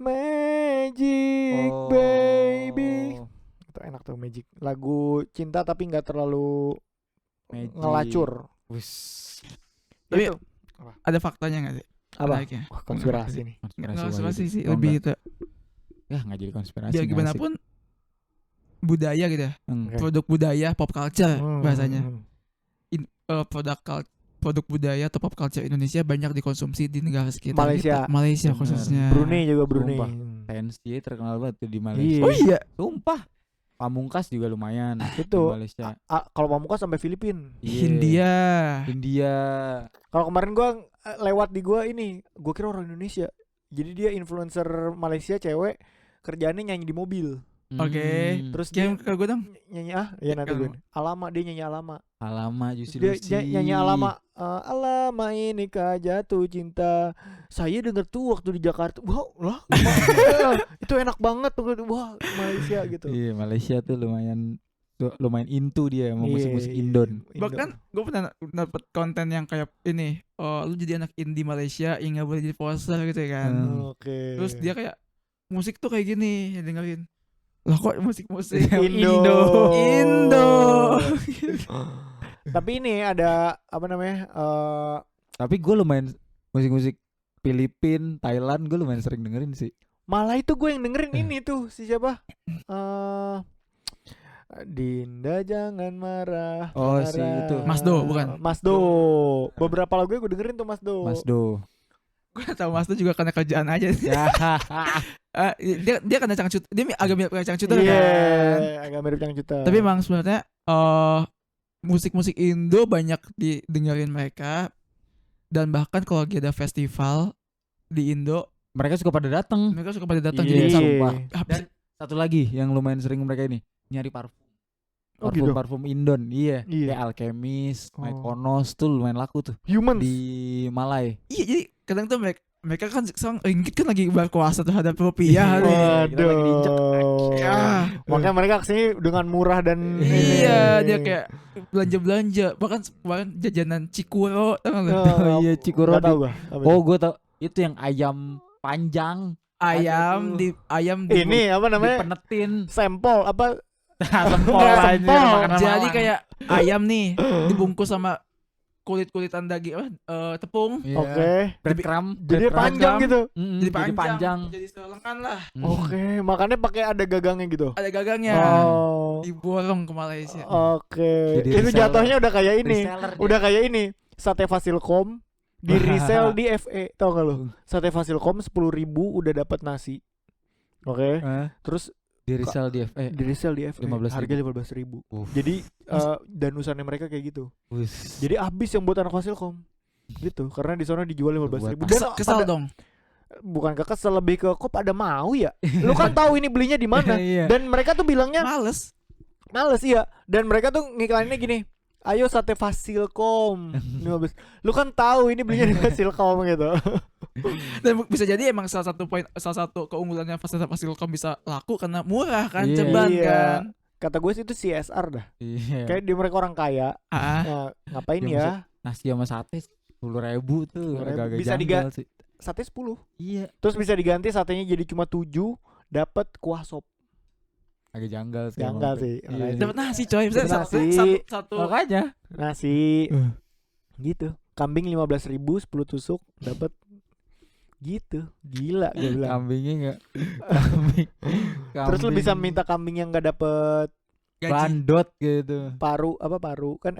magic, Oh. baby. Itu enak tuh Magic. Lagu cinta tapi nggak terlalu Magic. ngelacur. Wis. Tapi Itu. ada faktanya nggak sih? Apa? Menariknya. Wah, konspirasi nih. Nggak konspirasi sih, Oh, lebih enggak. gitu. Ya nggak jadi konspirasi. Biar gimana pun budaya gitu ya, Oke. produk budaya pop culture bahasanya. Hmm. Produk budaya atau pop culture Indonesia banyak dikonsumsi di negara sekitar Malaysia. kita. Malaysia Bener. khususnya. Brunei juga Brunei. Sumpah. TNC terkenal banget tuh di Malaysia. Iya. Oh iya. Sumpah. Pamungkas juga lumayan di Itu Malaysia. kalau Pamungkas sampai Filipina. Iya. Hindia. India. Kalau kemarin gua lewat di gua ini, gua kira orang Indonesia. Jadi dia influencer Malaysia cewek, kerjaannya nyanyi di mobil. Oke. Terus Kirim dia ke gue dong. nyanyi ya nanti gue. Alama, dia nyanyi Alama. Alama Juicy Dia Lucy. nyanyi Alama. Alama ini kah jatuh cinta. Saya denger tuh waktu di Jakarta. Wow, lah. Itu enak banget tuh. Wah, Malaysia gitu. Iya, Malaysia tuh lumayan into dia sama musik-musik Indon. Bahkan gue pernah dapet konten yang kayak ini, lu jadi anak indie Malaysia yang nggak boleh jadi poster gitu ya kan. Oke. Terus dia kayak musik tuh kayak gini, ya dengerin. Lah kok musik-musik Indo. Tapi ini ada apa namanya? Tapi gue lumayan musik-musik Filipina, Thailand gue lumayan sering dengerin sih. Malah itu gue yang dengerin ini tuh si siapa? Dinda jangan marah. Oh, si itu. Masdo, bukan? Masdo. Beberapa lagu gue dengerin tuh Masdo. Gue tahu Mas tuh juga karena kerjaan aja sih. Dia karena cangcut, dia agak mirip kayak cangcuter kan. Agak mirip cangcuter. Tapi emang sebenarnya musik-musik Indo banyak didengerin mereka, dan bahkan kalau lagi ada festival di Indo, mereka suka pada datang. Jadi sumpah. Dan satu lagi yang lumayan sering mereka ini nyari parfum. Parfum Indon, iya. Kayak Alchemist, Mykonos tuh lumayan laku tuh. Humans di Malai. Iya, jadi kadang tuh mereka kan sekarang ringgit kan lagi berkuasa terhadap rupiah. Waduh. Makanya mereka kesini dengan murah dan iya, dia kayak belanja bahkan jajanan Cikuro. Iya, Cikuro. Oh, gue tau itu yang ayam panjang. Ayam di ini apa namanya? Dipenetin. Sampel apa? Sempol. Jadi kayak ayam nih dibungkus sama kulit-kulitan daging tepung. Iya. Oke. Breadcrumb. Jadi breadcrumb. panjang gitu. Jadi panjang. Jadi selengan lah. Oke, makanya pakai ada gagangnya gitu. Ada gagangnya. Oh. Diborong ke Malaysia. Oke. Jadi Itu reseller. jatuhnya udah kayak ini. Reseller dia. Udah kayak ini. Sate Fasilkom di resell di FE. Tau gak lo? Sate Fasilkom 10.000 udah dapat nasi. Oke. Terus Di resell di FE. di resell di FE 15.000. harga 15.000. Jadi danusannya mereka kayak gitu. Jadi habis yang buat anak Fasilkom. Gitu. Karena di sana dijual 15.000. Dan Kesal dong. bukan kesel, lebih ke kok pada mau ya. Lu kan tahu ini belinya di mana. Iya. Dan mereka tuh bilangnya Males. iya. Dan mereka tuh ngiklaninnya gini. Ayo sate Fasilkom 15. Lu kan tahu ini belinya di Fasilkom gitu. Dan bisa jadi emang salah satu keunggulannya Fasilkom bisa laku karena murah kan, Iya. ceban Iya. kan. Kata gue sih itu CSR dah. Iya. Kayak di mereka orang kaya. Ah, Ngapain Dia ya? Nasi sama sate 10.000 tuh 10.000. agak-agak Bisa janggal sih. Sate 10. Iya. Terus bisa diganti satenya jadi cuma 7, dapat kuah sop. Agak janggal sih. Janggal emang. sih. Iya. Makanya dapat nasi coy. Bisa Dapat satu nasi. satu Makanya. nasi. Gitu. Kambing 15.000 10 tusuk dapat gitu. Gila gue bilang. Kambingnya enggak. Kambing. Terus lu bisa minta kambing yang gak dapet gaji. bandot gitu. paru kan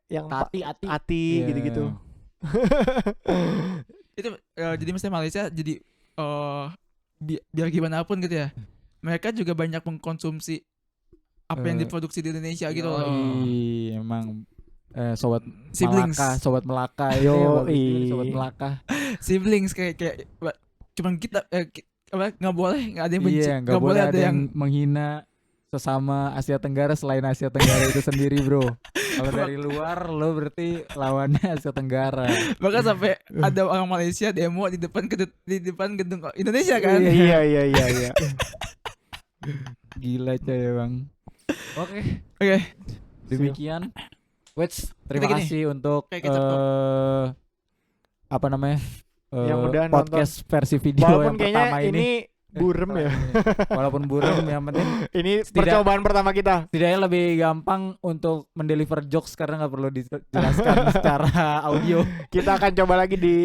yang Ati. ati Iya. gitu-gitu. Itu jadi mesti Malaysia jadi biar gimana pun gitu ya. Mereka juga banyak mengkonsumsi apa yang diproduksi di Indonesia gitu loh. Yoi, emang sobat Siblings. Melaka, sobat Melaka. Yoi. Bagus juga, sobat Melaka. Siblings kayak cuman kita nggak boleh, nggak ada yang benci, Iya, nggak boleh ada yang menghina sesama Asia Tenggara selain Asia Tenggara itu sendiri, bro. Kalau dari luar lo berarti lawannya Asia Tenggara. bahkan sampai ada orang Malaysia demo di depan gedung Indonesia kan. Iya. Gila coy bang. Oke. Demikian. Wets, terima Kita gini, kasih untuk kayak kita apa namanya? Yang udah podcast versi video Walaupun yang kayaknya pertama ini burem ya. Walaupun burem yang penting Ini Tidak- percobaan pertama kita. setidaknya lebih gampang untuk mendeliver jokes karena nggak perlu dijelaskan secara audio. Kita akan coba lagi di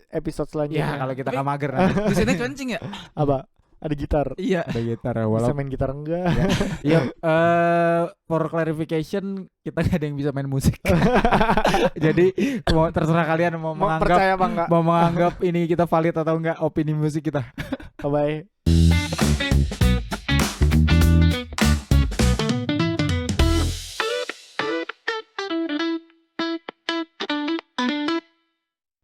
episode Ya selanjutnya. kalau kita Tapi- nggak mager nanti. Di sini kencing ya? Apa? Ada gitar. Iya. Ada gitar ya, Bisa walaupun main gitar enggak? ya for clarification kita nggak ada yang bisa main musik. Jadi mau terserah kalian mau Mau menganggap percaya apa enggak? mau menganggap ini kita valid atau enggak opini musik kita. Bye.